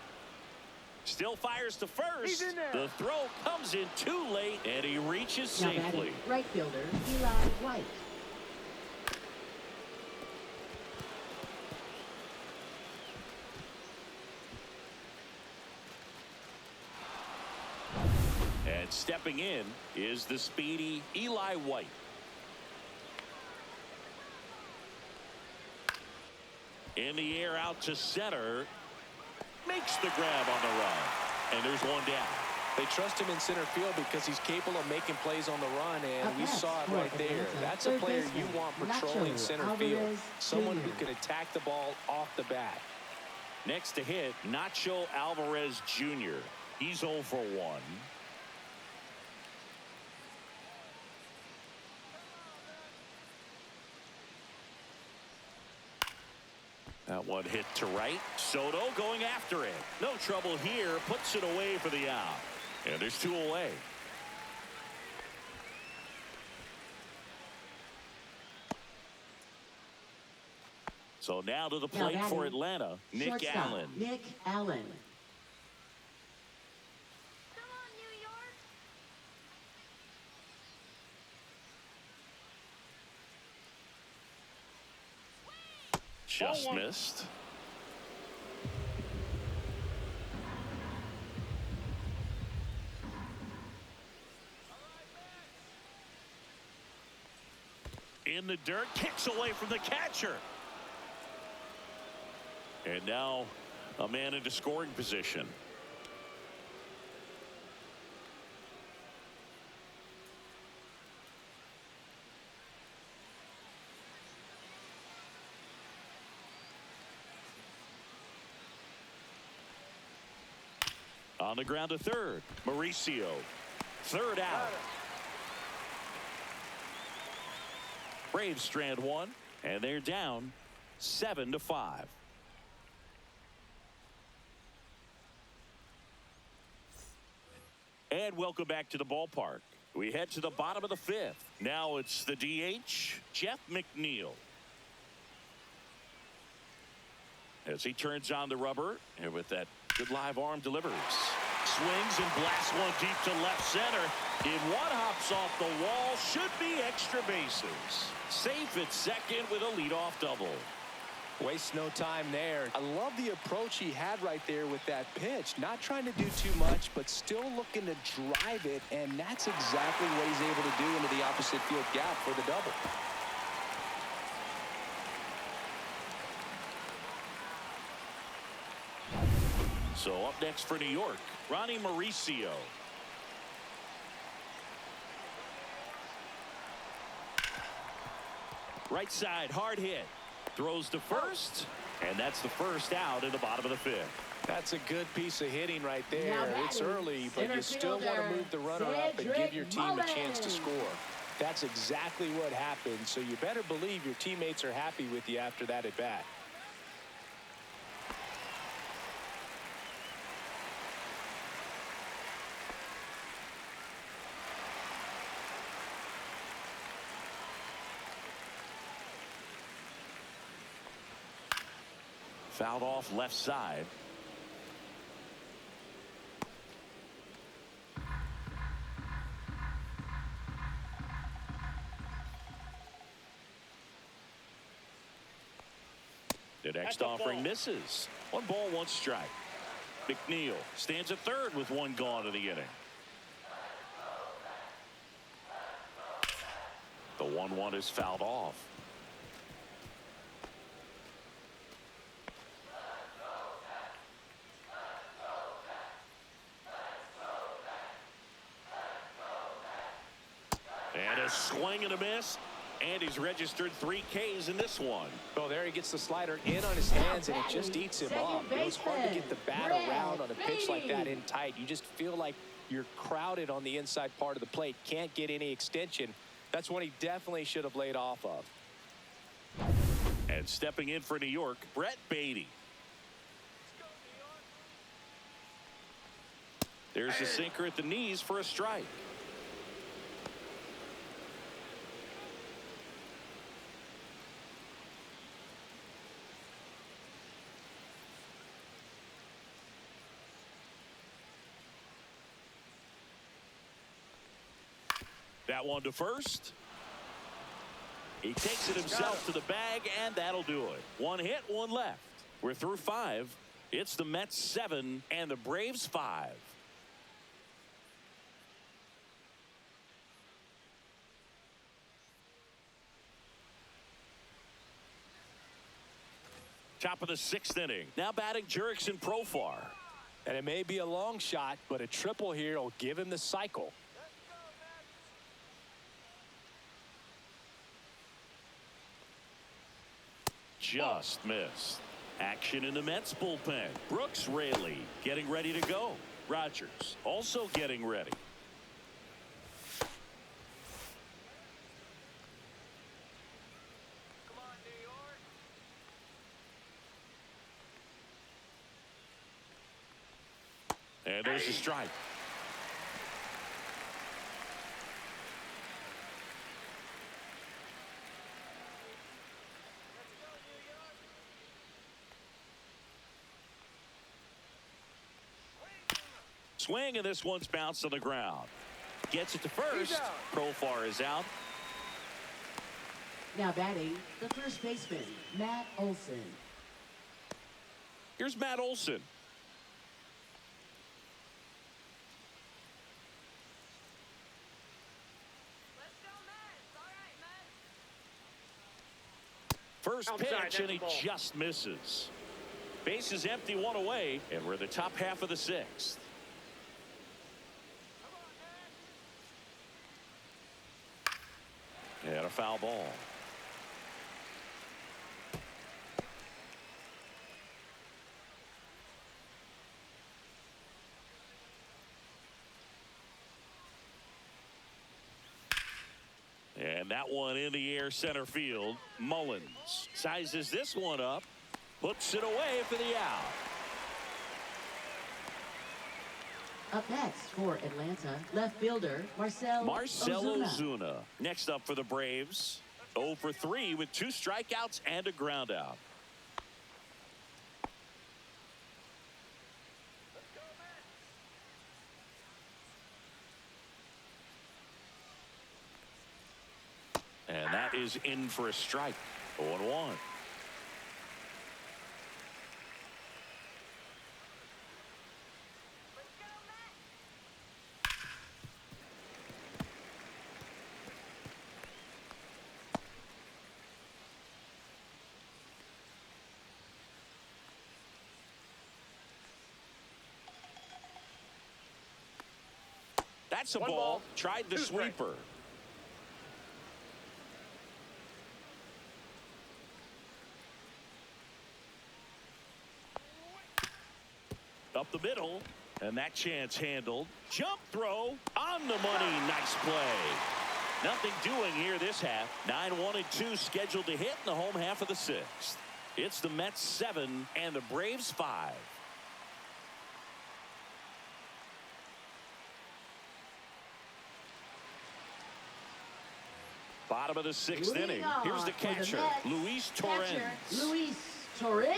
Still fires to first. The throw comes in too late, and he reaches safely. Right fielder Eli White. And stepping in is the speedy Eli White. In the air out to center. Makes the grab on the run. And there's one down. They trust him in center field because he's capable of making plays on the run, and we saw it right there. That's a player you want patrolling center field. Someone who can attack the ball off the bat. Next to hit, Nacho Alvarez Jr. He's 0 for 1. That one hit to right. Soto going after it. No trouble here. Puts it away for the out. And there's 2 away. So now to the plate for Atlanta. Nick Allen. Nick Allen. Just missed. In the dirt, kicks away from the catcher. And now a man into scoring position. On the ground to third. Mauricio. Third out. Braves strand one, and they're down 7-5. And welcome back to the ballpark. We head to the bottom of the 5th. Now it's the DH, Jeff McNeil. As he turns on the rubber, and with that Good live arm delivers. Swings and blasts one deep to left center. In one hops off the wall. Should be extra bases. Safe at second with a leadoff double. Wastes no time there. I love the approach he had right there with that pitch. Not trying to do too much, but still looking to drive it, and that's exactly what he's able to do into the opposite field gap for the double. So up next for New York, Ronnie Mauricio. Right side, hard hit. Throws to first, and that's the first out in the bottom of the fifth. That's a good piece of hitting right there. It's early, but you still want to move the runner up and give your team a chance to score. That's exactly what happened, so you better believe your teammates are happy with you after that at bat. Fouled off left side. The next offering misses. 1 ball, 1 strike. McNeil stands at third with 1 gone in the inning. The 1-1 is fouled off. And a swing and a miss. And he's registered 3 Ks in this one. Oh, there he gets the slider in on his hands, and it just eats him up. It was hard to get the bat around on a pitch like that in tight. You just feel like you're crowded on the inside part of the plate. Can't get any extension. That's one he definitely should have laid off of. And stepping in for New York, Brett Beatty. There's a sinker at the knees for a strike. That one to first. He takes it himself to the bag, and that'll do it. 1 hit, 1 left. We're through 5. It's the Mets 7 and the Braves 5. Top of the 6th inning. Now batting Jurickson Profar. And it may be a long shot, but a triple here will give him the cycle. Just missed. Action in the Mets bullpen. Brooks Raley getting ready to go. Rogers also getting ready. Come on, New York. And there's a strike. Swing, and this one's bounced on the ground. Gets it to first. Profar is out. Now batting, the first baseman, Matt Olson. Here's Matt Olson. First pitch, and he just misses. Base is empty, 1 away, and we're in the top half of the 6th. And a foul ball. And that one in the air center field. Mullins sizes this one up, puts it away for the out. Up next for Atlanta, left fielder Marcell Ozuna. Next up for the Braves, 0 for 3 with 2 strikeouts and a ground out. is in for a strike. 0-1. That's a ball. Tried the sweeper. Up the middle, and that chance handled. Jump throw on the money. Nice play. Nothing doing here this half. 9-1-2 scheduled to hit in the home half of the sixth. It's the Mets 7 and the Braves 5. Bottom of the sixth inning. Here's the catcher, Luis Torrens. Luis Torrens.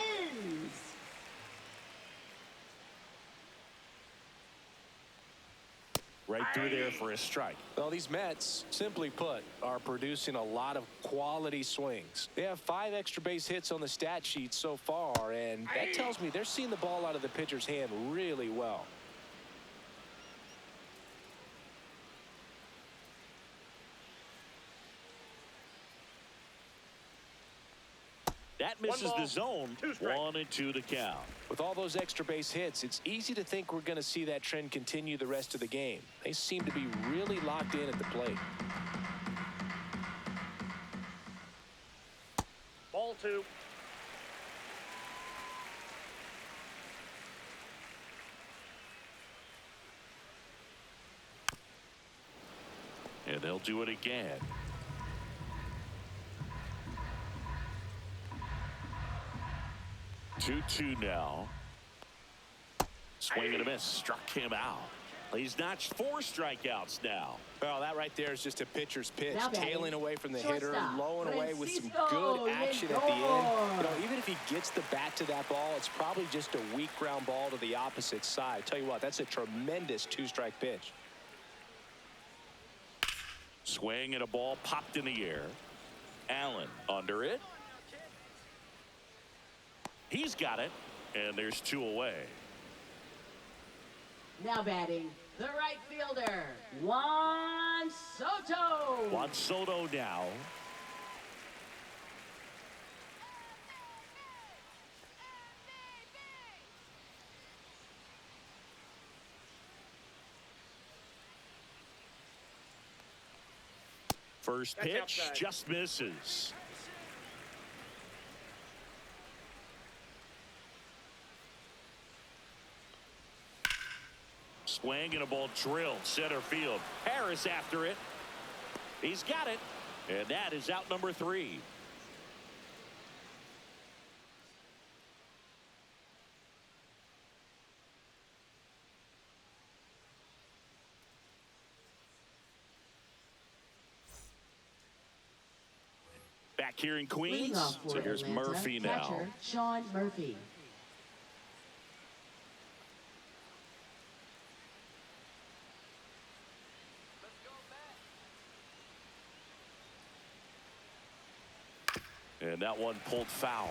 Right through there for a strike. Well, these Mets, simply put, are producing a lot of quality swings. They have 5 extra base hits on the stat sheet so far, and that tells me they're seeing the ball out of the pitcher's hand really well. That misses the zone. 1-2 to count. With all those extra base hits, it's easy to think we're going to see that trend continue the rest of the game. They seem to be really locked in at the plate. Ball 2. And they'll do it again. 2-2 now. Swing and a miss. Struck him out. He's notched 4 strikeouts now. Well, that right there is just a pitcher's pitch. Now Tailing away from the hitter, shortstop, low and away with some Francisco good action at the end. You know, even if he gets the bat to that ball, it's probably just a weak ground ball to the opposite side. Tell you what, that's a tremendous 2-strike pitch. Swing and a ball popped in the air. Allen under it. He's got it, and there's 2 away. Now batting, the right fielder, Juan Soto. Juan Soto now. First pitch just misses. Swing and a ball drilled center field. Harris after it. He's got it. And that is out number 3. Back here in Queens. So here's Atlanta, Murphy now. catcher, Sean Murphy. And that one pulled foul.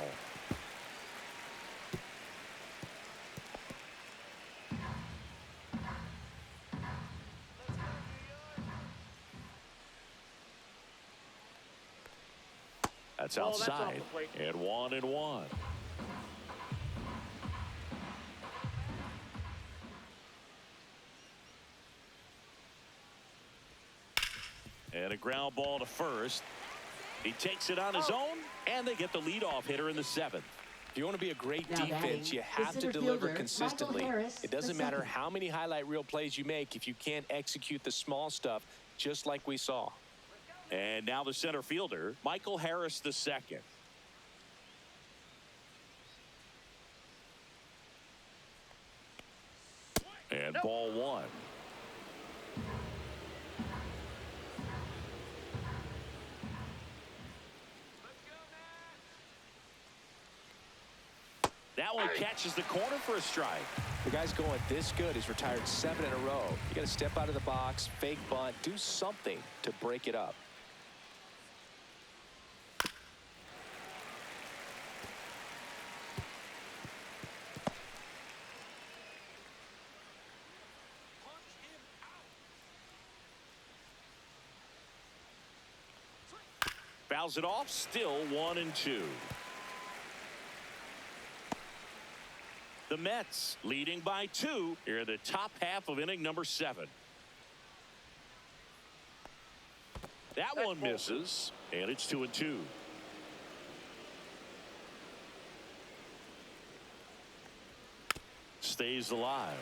That's outside. And 1-1. And a ground ball to first. He takes it on his own, and they get the leadoff hitter in the 7th. If you want to be a great Now defense, batting, you have the to center deliver fielder, consistently. Michael Harris, It doesn't the matter second. how many highlight reel plays you make if you can't execute the small stuff, just like we saw. And now the center fielder, Michael Harris the second. And ball 1. That one catches the corner for a strike. The guy's going this good. He's retired 7 in a row. You got to step out of the box, fake bunt, do something to break it up. fouls it off. Still 1-2. The Mets leading by 2 here in the top half of inning number 7. That one misses, and it's 2-2. Stays alive.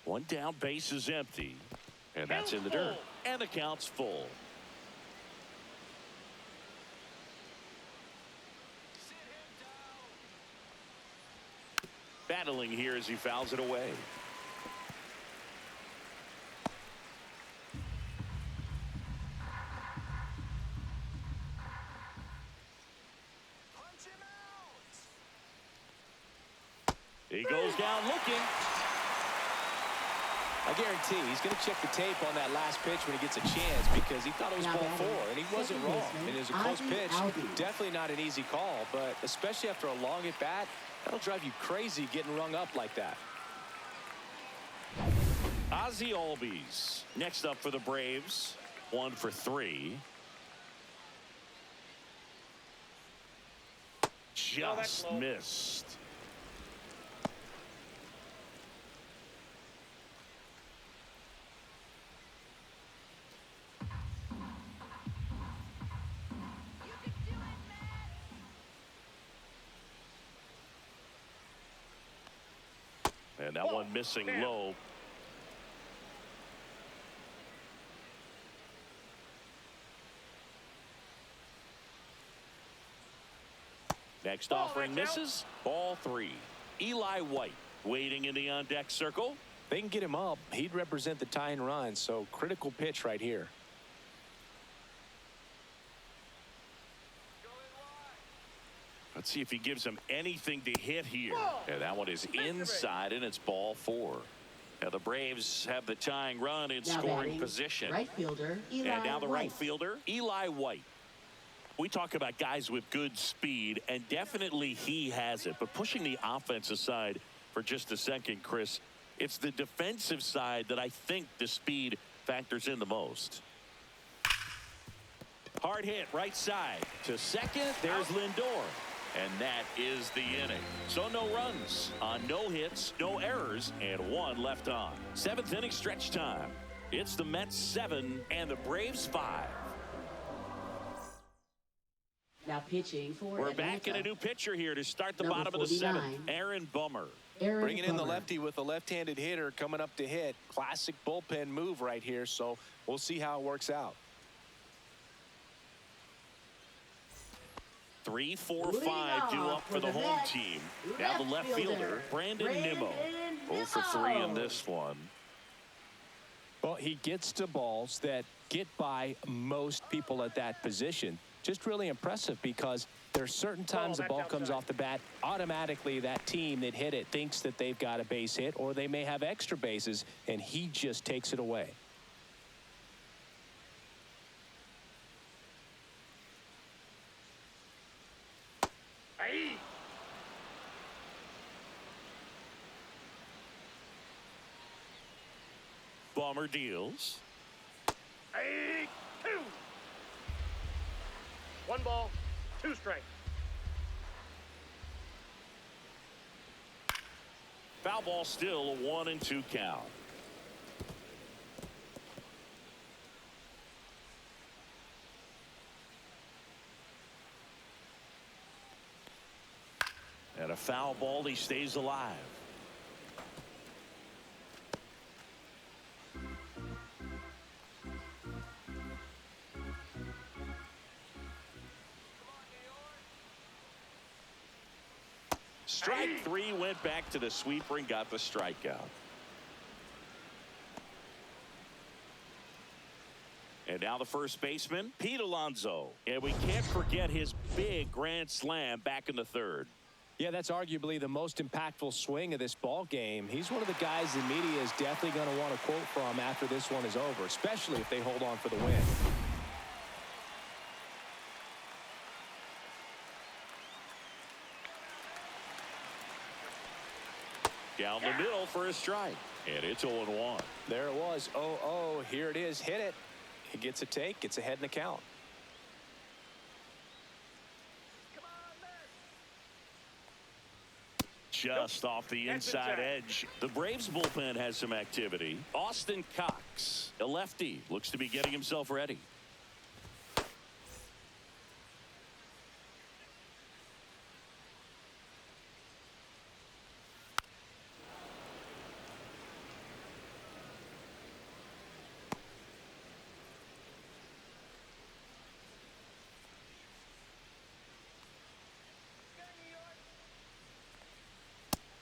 One down, base is empty, and that's in the dirt, and the count's full. Battling here as he fouls it away. He goes down looking. I guarantee he's going to check the tape on that last pitch when he gets a chance, because he thought it was ball 4, and he wasn't wrong. It is a close pitch. Definitely not an easy call, but especially after a long at bat, that'll drive you crazy getting rung up like that. Ozzie Albies next up for the Braves. 1 for 3. Just missed. And that one missing low. Next offering misses. Ball 3. Eli White waiting in the on-deck circle. They can get him up. He'd represent the tying run, so critical pitch right here. Let's see if he gives him anything to hit here. And that one is inside, and it's ball 4. Now the Braves have the tying run in scoring position. Right fielder, Eli and now the right White. fielder, Eli White. We talk about guys with good speed, and definitely he has it. But pushing the offense aside for just a second, Chris, it's the defensive side that I think the speed factors in the most. Hard hit right side to second. There's Lindor. And that is the inning. So no runs on no hits, no errors, and 1 left on. 7th inning stretch time. It's the Mets 7 and the Braves 5. Now pitching for We're Atlanta. back in a new pitcher here to start the Number bottom of the 49. 7th. Aaron Bummer. Bringing in the lefty with a left-handed hitter coming up to hit. Classic bullpen move right here, so we'll see how it works out. 3, 4, 5 due up for the home team. Now the left fielder, Brandon Nimmo. 0 for 3 in this one. Well, he gets to balls that get by most people at that position. Just really impressive, because there's certain times the ball comes off the bat, automatically that team that hit it thinks that they've got a base hit, or they may have extra bases, and he just takes it away. Bummer deals. 2. 1 ball, 2 strikes. Foul ball, still a 1-2 count. And a foul ball, he stays alive. Strike 3, went back to the sweeper and got the strikeout. And now the first baseman, Pete Alonso. And we can't forget his big grand slam back in the 3rd. Yeah, that's arguably the most impactful swing of this ball game. He's one of the guys the media is definitely going to want to quote from after this one is over, especially if they hold on for the win. Down the middle for a strike. And it's 0-1. There it was. 0-0. Here it is. Hit it. He gets a take. Gets ahead in the count. Just off the inside edge. The Braves bullpen has some activity. Austin Cox, a lefty, looks to be getting himself ready.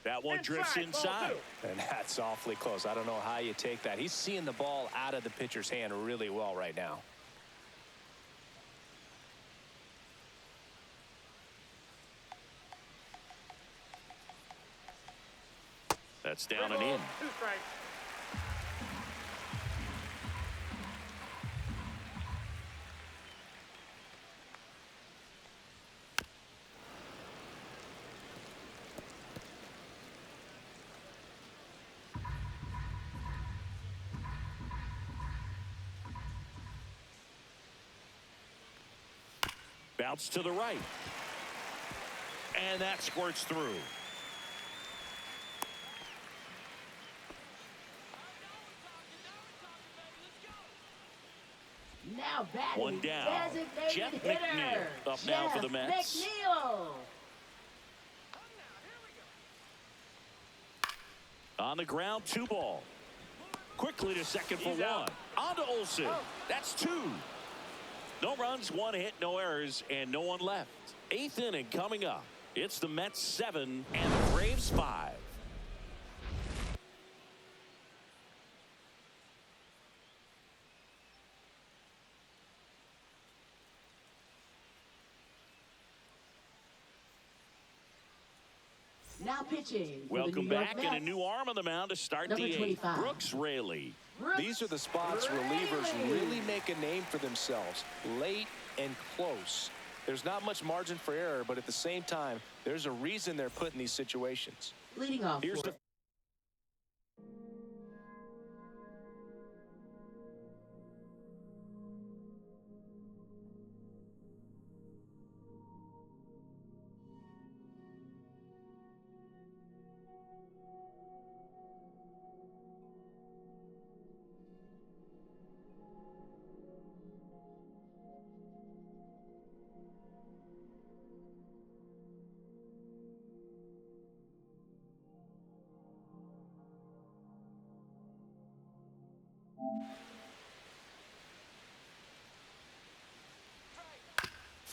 That one drifts inside. And that's awfully close. I don't know how you take that. He's seeing the ball out of the pitcher's hand really well right now. That's down and in. 2 strikes. Bounce to the right. And that squirts through. Now batting, One down. designated Jeff hitter, McNeil up now for the Mets. McNeil. On the ground, 2 ball. Quickly to second for He's 1. out. On to Olsen. That's 2. No runs, 1 hit, no errors, and no one left. 8th inning coming up. It's the Mets 7 and the Braves 5. Now pitching. for the Welcome New York back, and a Mets. new arm on the mound to start Number the 8th. 25. Brooks Raley. These are the spots relievers really make a name for themselves. Late and close. There's not much margin for error, but at the same time, there's a reason they're put in these situations. Leading off. Here's for the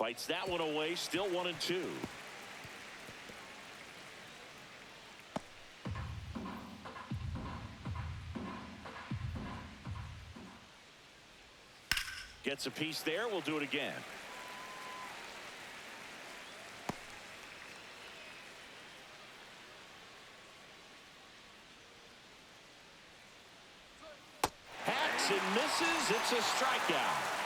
fights that one away. Still 1-2. Gets a piece there. We'll do it again. Hacks and misses. It's a strikeout.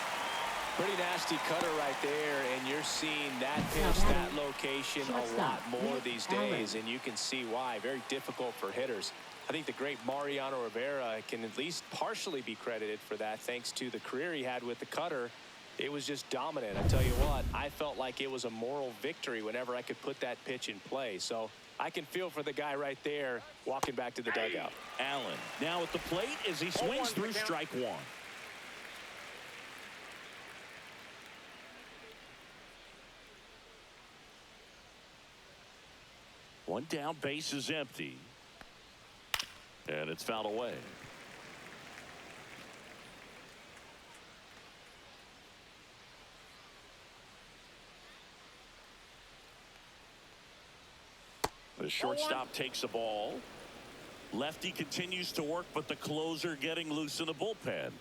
Pretty nasty cutter right there, and you're seeing that pitch, that location a lot more these days, and you can see why. Very difficult for hitters. I think the great Mariano Rivera can at least partially be credited for that, thanks to the career he had with the cutter. It was just dominant. I tell you what, I felt like it was a moral victory whenever I could put that pitch in play. So I can feel for the guy right there walking back to the dugout. Allen now at the plate as he swings through strike 1. One down, base is empty. And it's fouled away. The shortstop takes the ball. Lefty continues to work, but the closer getting loose in the bullpen.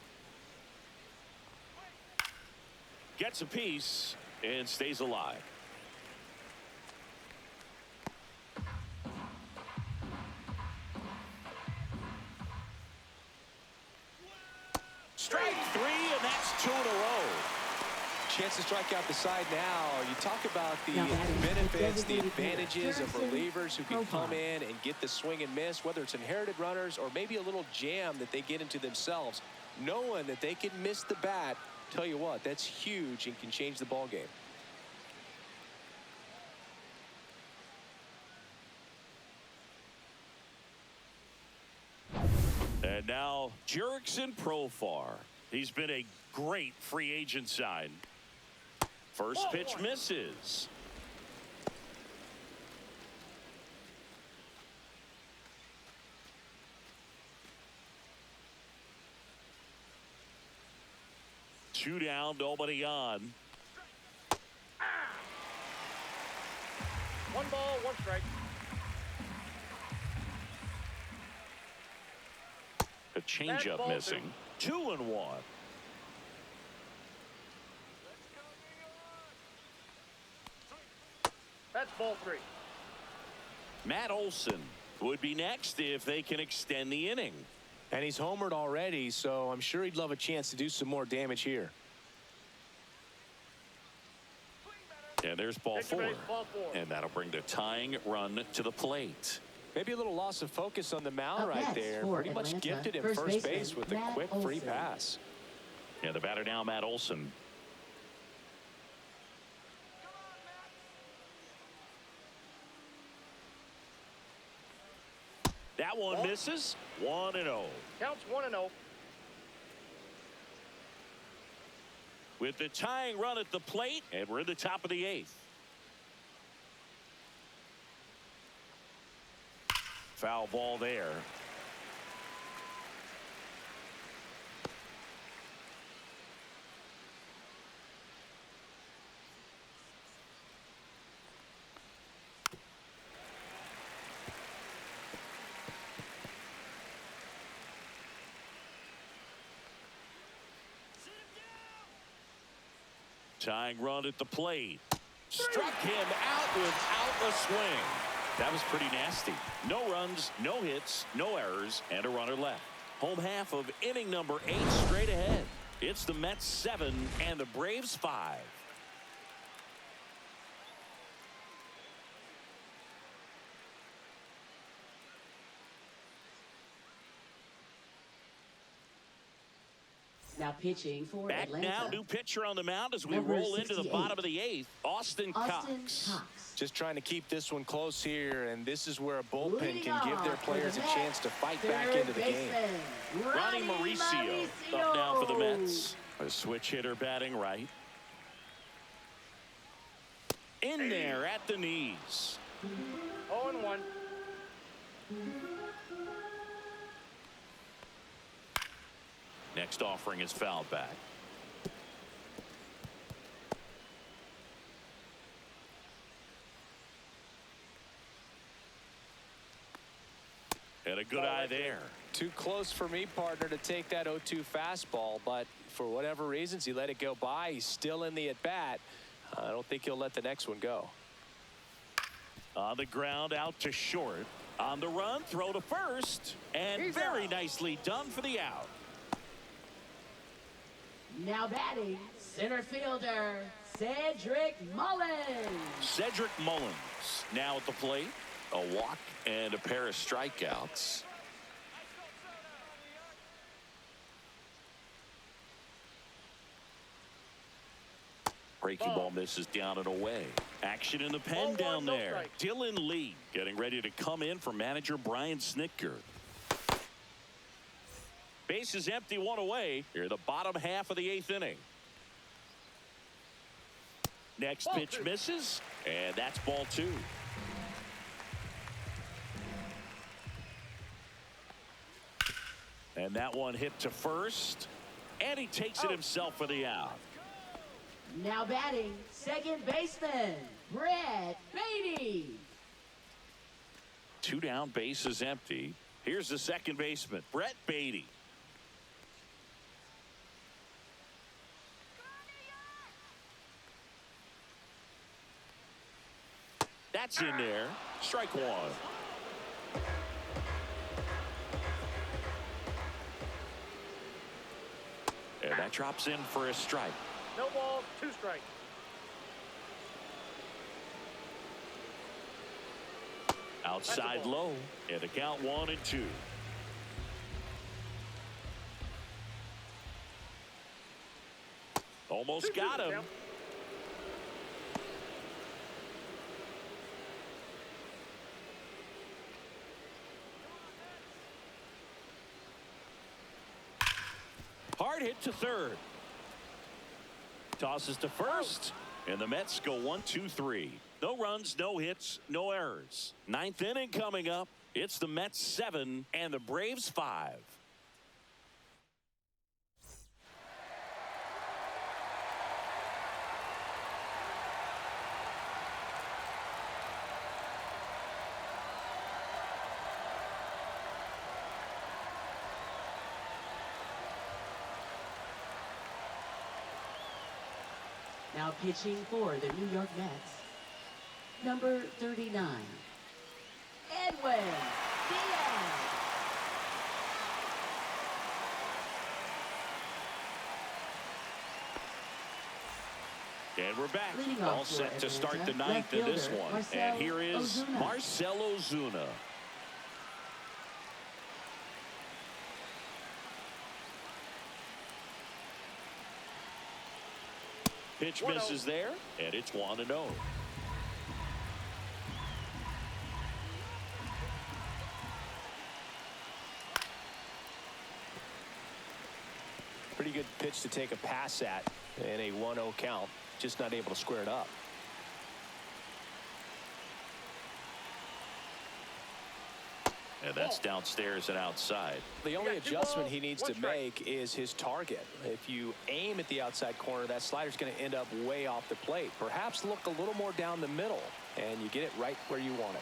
Gets a piece and stays alive. Strike 3, and that's 2 in a row. Chance to strike out the side now. You talk about the Now batting, benefits, the designated hitter, advantages of Jurickson relievers who can come Profar. in and get the swing and miss, whether it's inherited runners or maybe a little jam that they get into themselves. Knowing that they can miss the bat, tell you what, that's huge and can change the ball game. And now Jurickson Profar. He's been a great free agent sign. First pitch misses. Two down, nobody on. 1 ball, 1 strike. A changeup Ball missing. 2-1. That's ball 3. Matt Olson would be next if they can extend the inning. And he's homered already, so I'm sure he'd love a chance to do some more damage here. And there's ball Take the 4. base, ball 4. And that'll bring the tying run to the plate. Maybe a little loss of focus on the mound Up right next there. for Pretty much Atlanta, gifted him first first baseman, base with a Matt quick free Olson. pass. Yeah, the batter now, Matt Olson. That one misses. 1-0. Counts 1-0. With the tying run at the plate, and we're in the top of the 8th. Foul ball there. Tying run at the plate. Struck him out without a swing. That was pretty nasty. No runs, no hits, no errors, and a runner left. Home half of inning number 8 straight ahead. It's the Mets 7 and the Braves 5. Now pitching for Back Atlanta. now, new pitcher on the mound as we Number roll into the 68. bottom of the 8th. Austin Cox. Just trying to keep this one close here, and this is where a bullpen Leading can give their off for players the a Mets, chance to fight back third into the game. baseman, Ronnie Mauricio up now for the Mets. A switch hitter batting right. In there at the knees. 0-1. Next offering is fouled back. And a good eye there. Too close for me, partner, to take that 0-2 fastball, but for whatever reasons, he let it go by. He's still in the at-bat. I don't think he'll let the next one go. On the ground, out to short. On the run, throw to first. And He's very out. nicely done for the out. Now batting, center fielder, Cedric Mullins. Cedric Mullins now at the plate. A walk and a pair of strikeouts. Breaking ball misses down and away. Action in the pen Ball down 1, no there. strike. Dylan Lee getting ready to come in for manager Brian Snitker. Base is empty, 1 away. Here the bottom half of the 8th inning. Next Ball pitch 2. misses, and that's ball 2. And that one hit to first, and he takes it himself for the out. Now batting, second baseman, Brett Beatty. 2 down, base is empty. Here's the second baseman, Brett Beatty. That's in there. Strike 1. And that drops in for a strike. No balls, 2 strikes. Outside low, and the count 1-2. Almost got him. Hard hit to third. Tosses to first, and the Mets go 1-2-3. No runs, no hits, no errors. 9th inning coming up. It's the Mets 7 and the Braves 5. Now pitching for the New York Mets, number 39, Edwin Diaz. And we're back. Leading off All set for to start the Atlanta, 9th in this left one. fielder, And here is Ozuna. Marcell Ozuna. Pitch 1-0. misses there, and it's 1-0. Pretty good pitch to take a pass at in a 1-0 count. Just not able to square it up. And that's downstairs and outside. The only got 2 adjustment balls, he needs 1 to strike. make is his target. If you aim at the outside corner, that slider's going to end up way off the plate. Perhaps look a little more down the middle, and you get it right where you want it.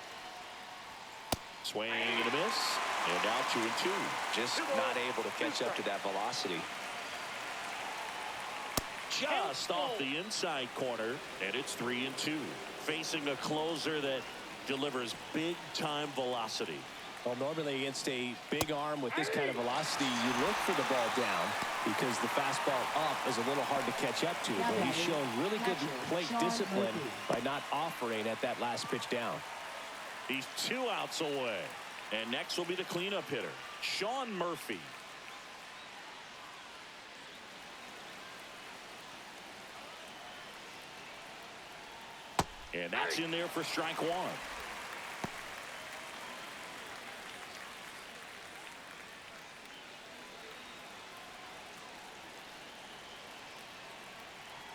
Swing and a miss, and now 2-2. Just not able to catch up to that velocity. Just off the inside corner, and it's 3-2. Facing a closer that delivers big-time velocity. Well, normally against a big arm with this kind of velocity, you look for the ball down because the fastball up is a little hard to catch up to. But he's shown really good plate discipline by not offering at that last pitch down. He's 2 outs away. And next will be the cleanup hitter, Sean Murphy. And that's in there for strike 1.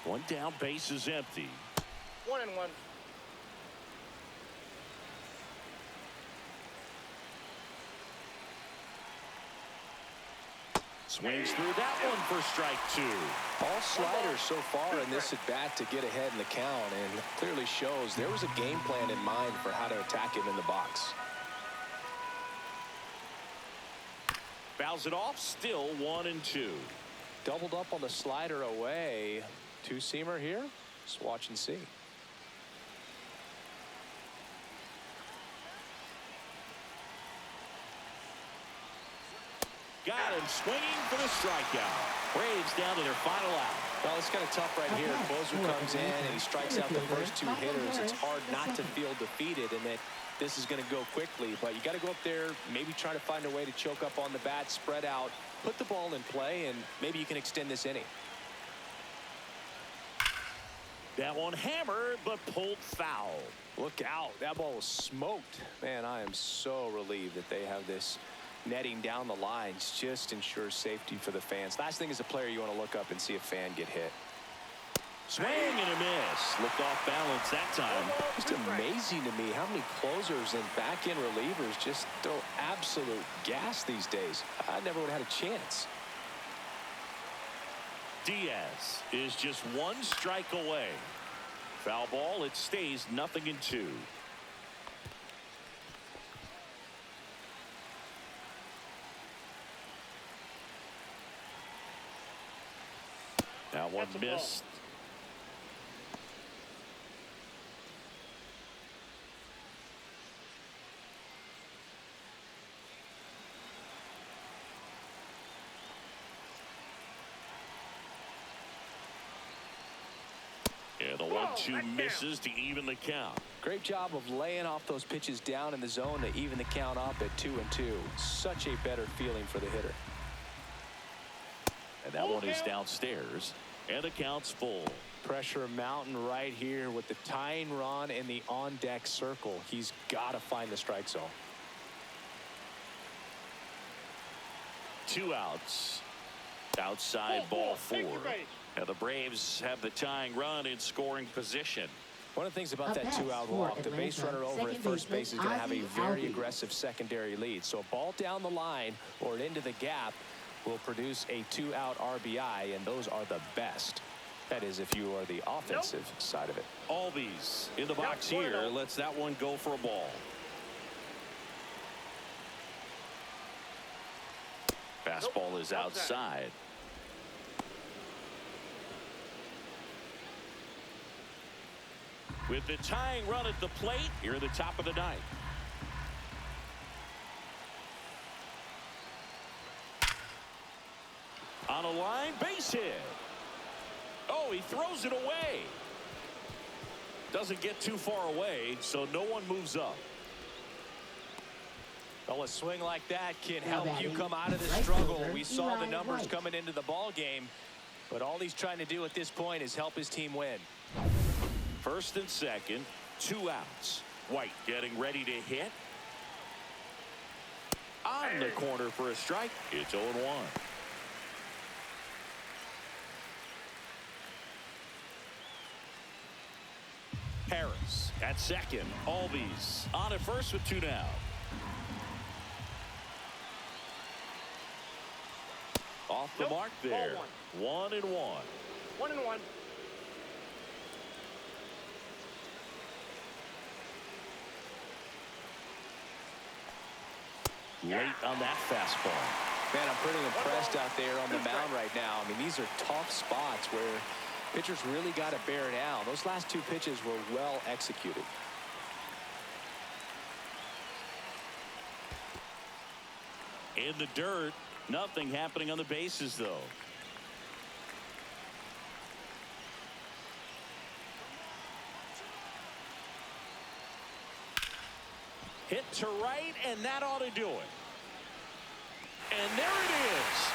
One down, base is empty. 1-1. Swings through that one for strike 2. All sliders so far in this at bat to get ahead in the count, and clearly shows there was a game plan in mind for how to attack him in the box. Fouls it off, still 1-2. Doubled up on the slider away. Two-seamer here. Just watch and see. Got him swinging for the strikeout. Braves down to their final out. Well, it's kind of tough right here. Closer comes in and he strikes out the first 2 hitters. It's hard not to feel defeated and that this is going to go quickly. But you got to go up there, maybe try to find a way to choke up on the bat, spread out, put the ball in play, and maybe you can extend this inning. That one hammered, but pulled foul. Look out. That ball was smoked. Man, I am so relieved that they have this netting down the lines. Just ensures safety for the fans. Last thing as a player, you want to look up and see a fan get hit. Swing and a miss. Looked off balance that time. Just amazing to me how many closers and back-end relievers just throw absolute gas these days. I never would have had a chance. Diaz is just 1 strike away. Foul ball, it stays 0-2. Now one That's a ball. missed. 1-2 misses to even the count. Great job of laying off those pitches down in the zone to even the count up at 2-2. Such a better feeling for the hitter. And that one is downstairs. And the count's full. Pressure mountain right here with the tying run in the on-deck circle. He's got to find the strike zone. 2 outs. Outside ball 4. Now the Braves have the tying run in scoring position. One of the things about that 2-out walk, the base runner over at first base is going to have a very aggressive secondary lead. So a ball down the line or into the gap will produce a 2-out RBI, and those are the best. That is, if you are the offensive side of it. Albies in the box here. Lets that one go for a ball. Fastball is outside. With the tying run at the plate here at the top of the 9th. On a line, base hit. Oh, he throws it away. Doesn't get too far away, so no one moves up. Well, a swing like that can help you come out of the struggle. We saw the numbers coming into the ball game, but all he's trying to do at this point is help his team win. First and second, 2 outs. White getting ready to hit. On the corner for a strike. It's 0-1. Harris at second. Albies on at first with 2 down. Off the mark there. 1-1. 1-1. Late on that fastball. Man, I'm pretty impressed out there on the mound right now. I mean, these are tough spots where pitchers really got to bear down. Those last 2 pitches were well executed. In the dirt. Nothing happening on the bases, though. Hit to right, and that ought to do it. And there it is.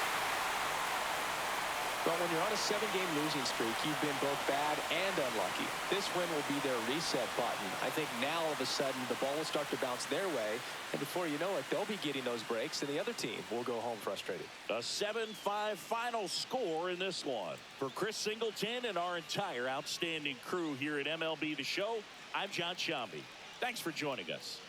Well, when you're on a 7-game losing streak, you've been both bad and unlucky. This win will be their reset button. I think now all of a sudden the ball will start to bounce their way, and before you know it, they'll be getting those breaks, and the other team will go home frustrated. A 7-5 final score in this one. For Chris Singleton and our entire outstanding crew here at MLB The Show, I'm John Shambi. Thanks for joining us.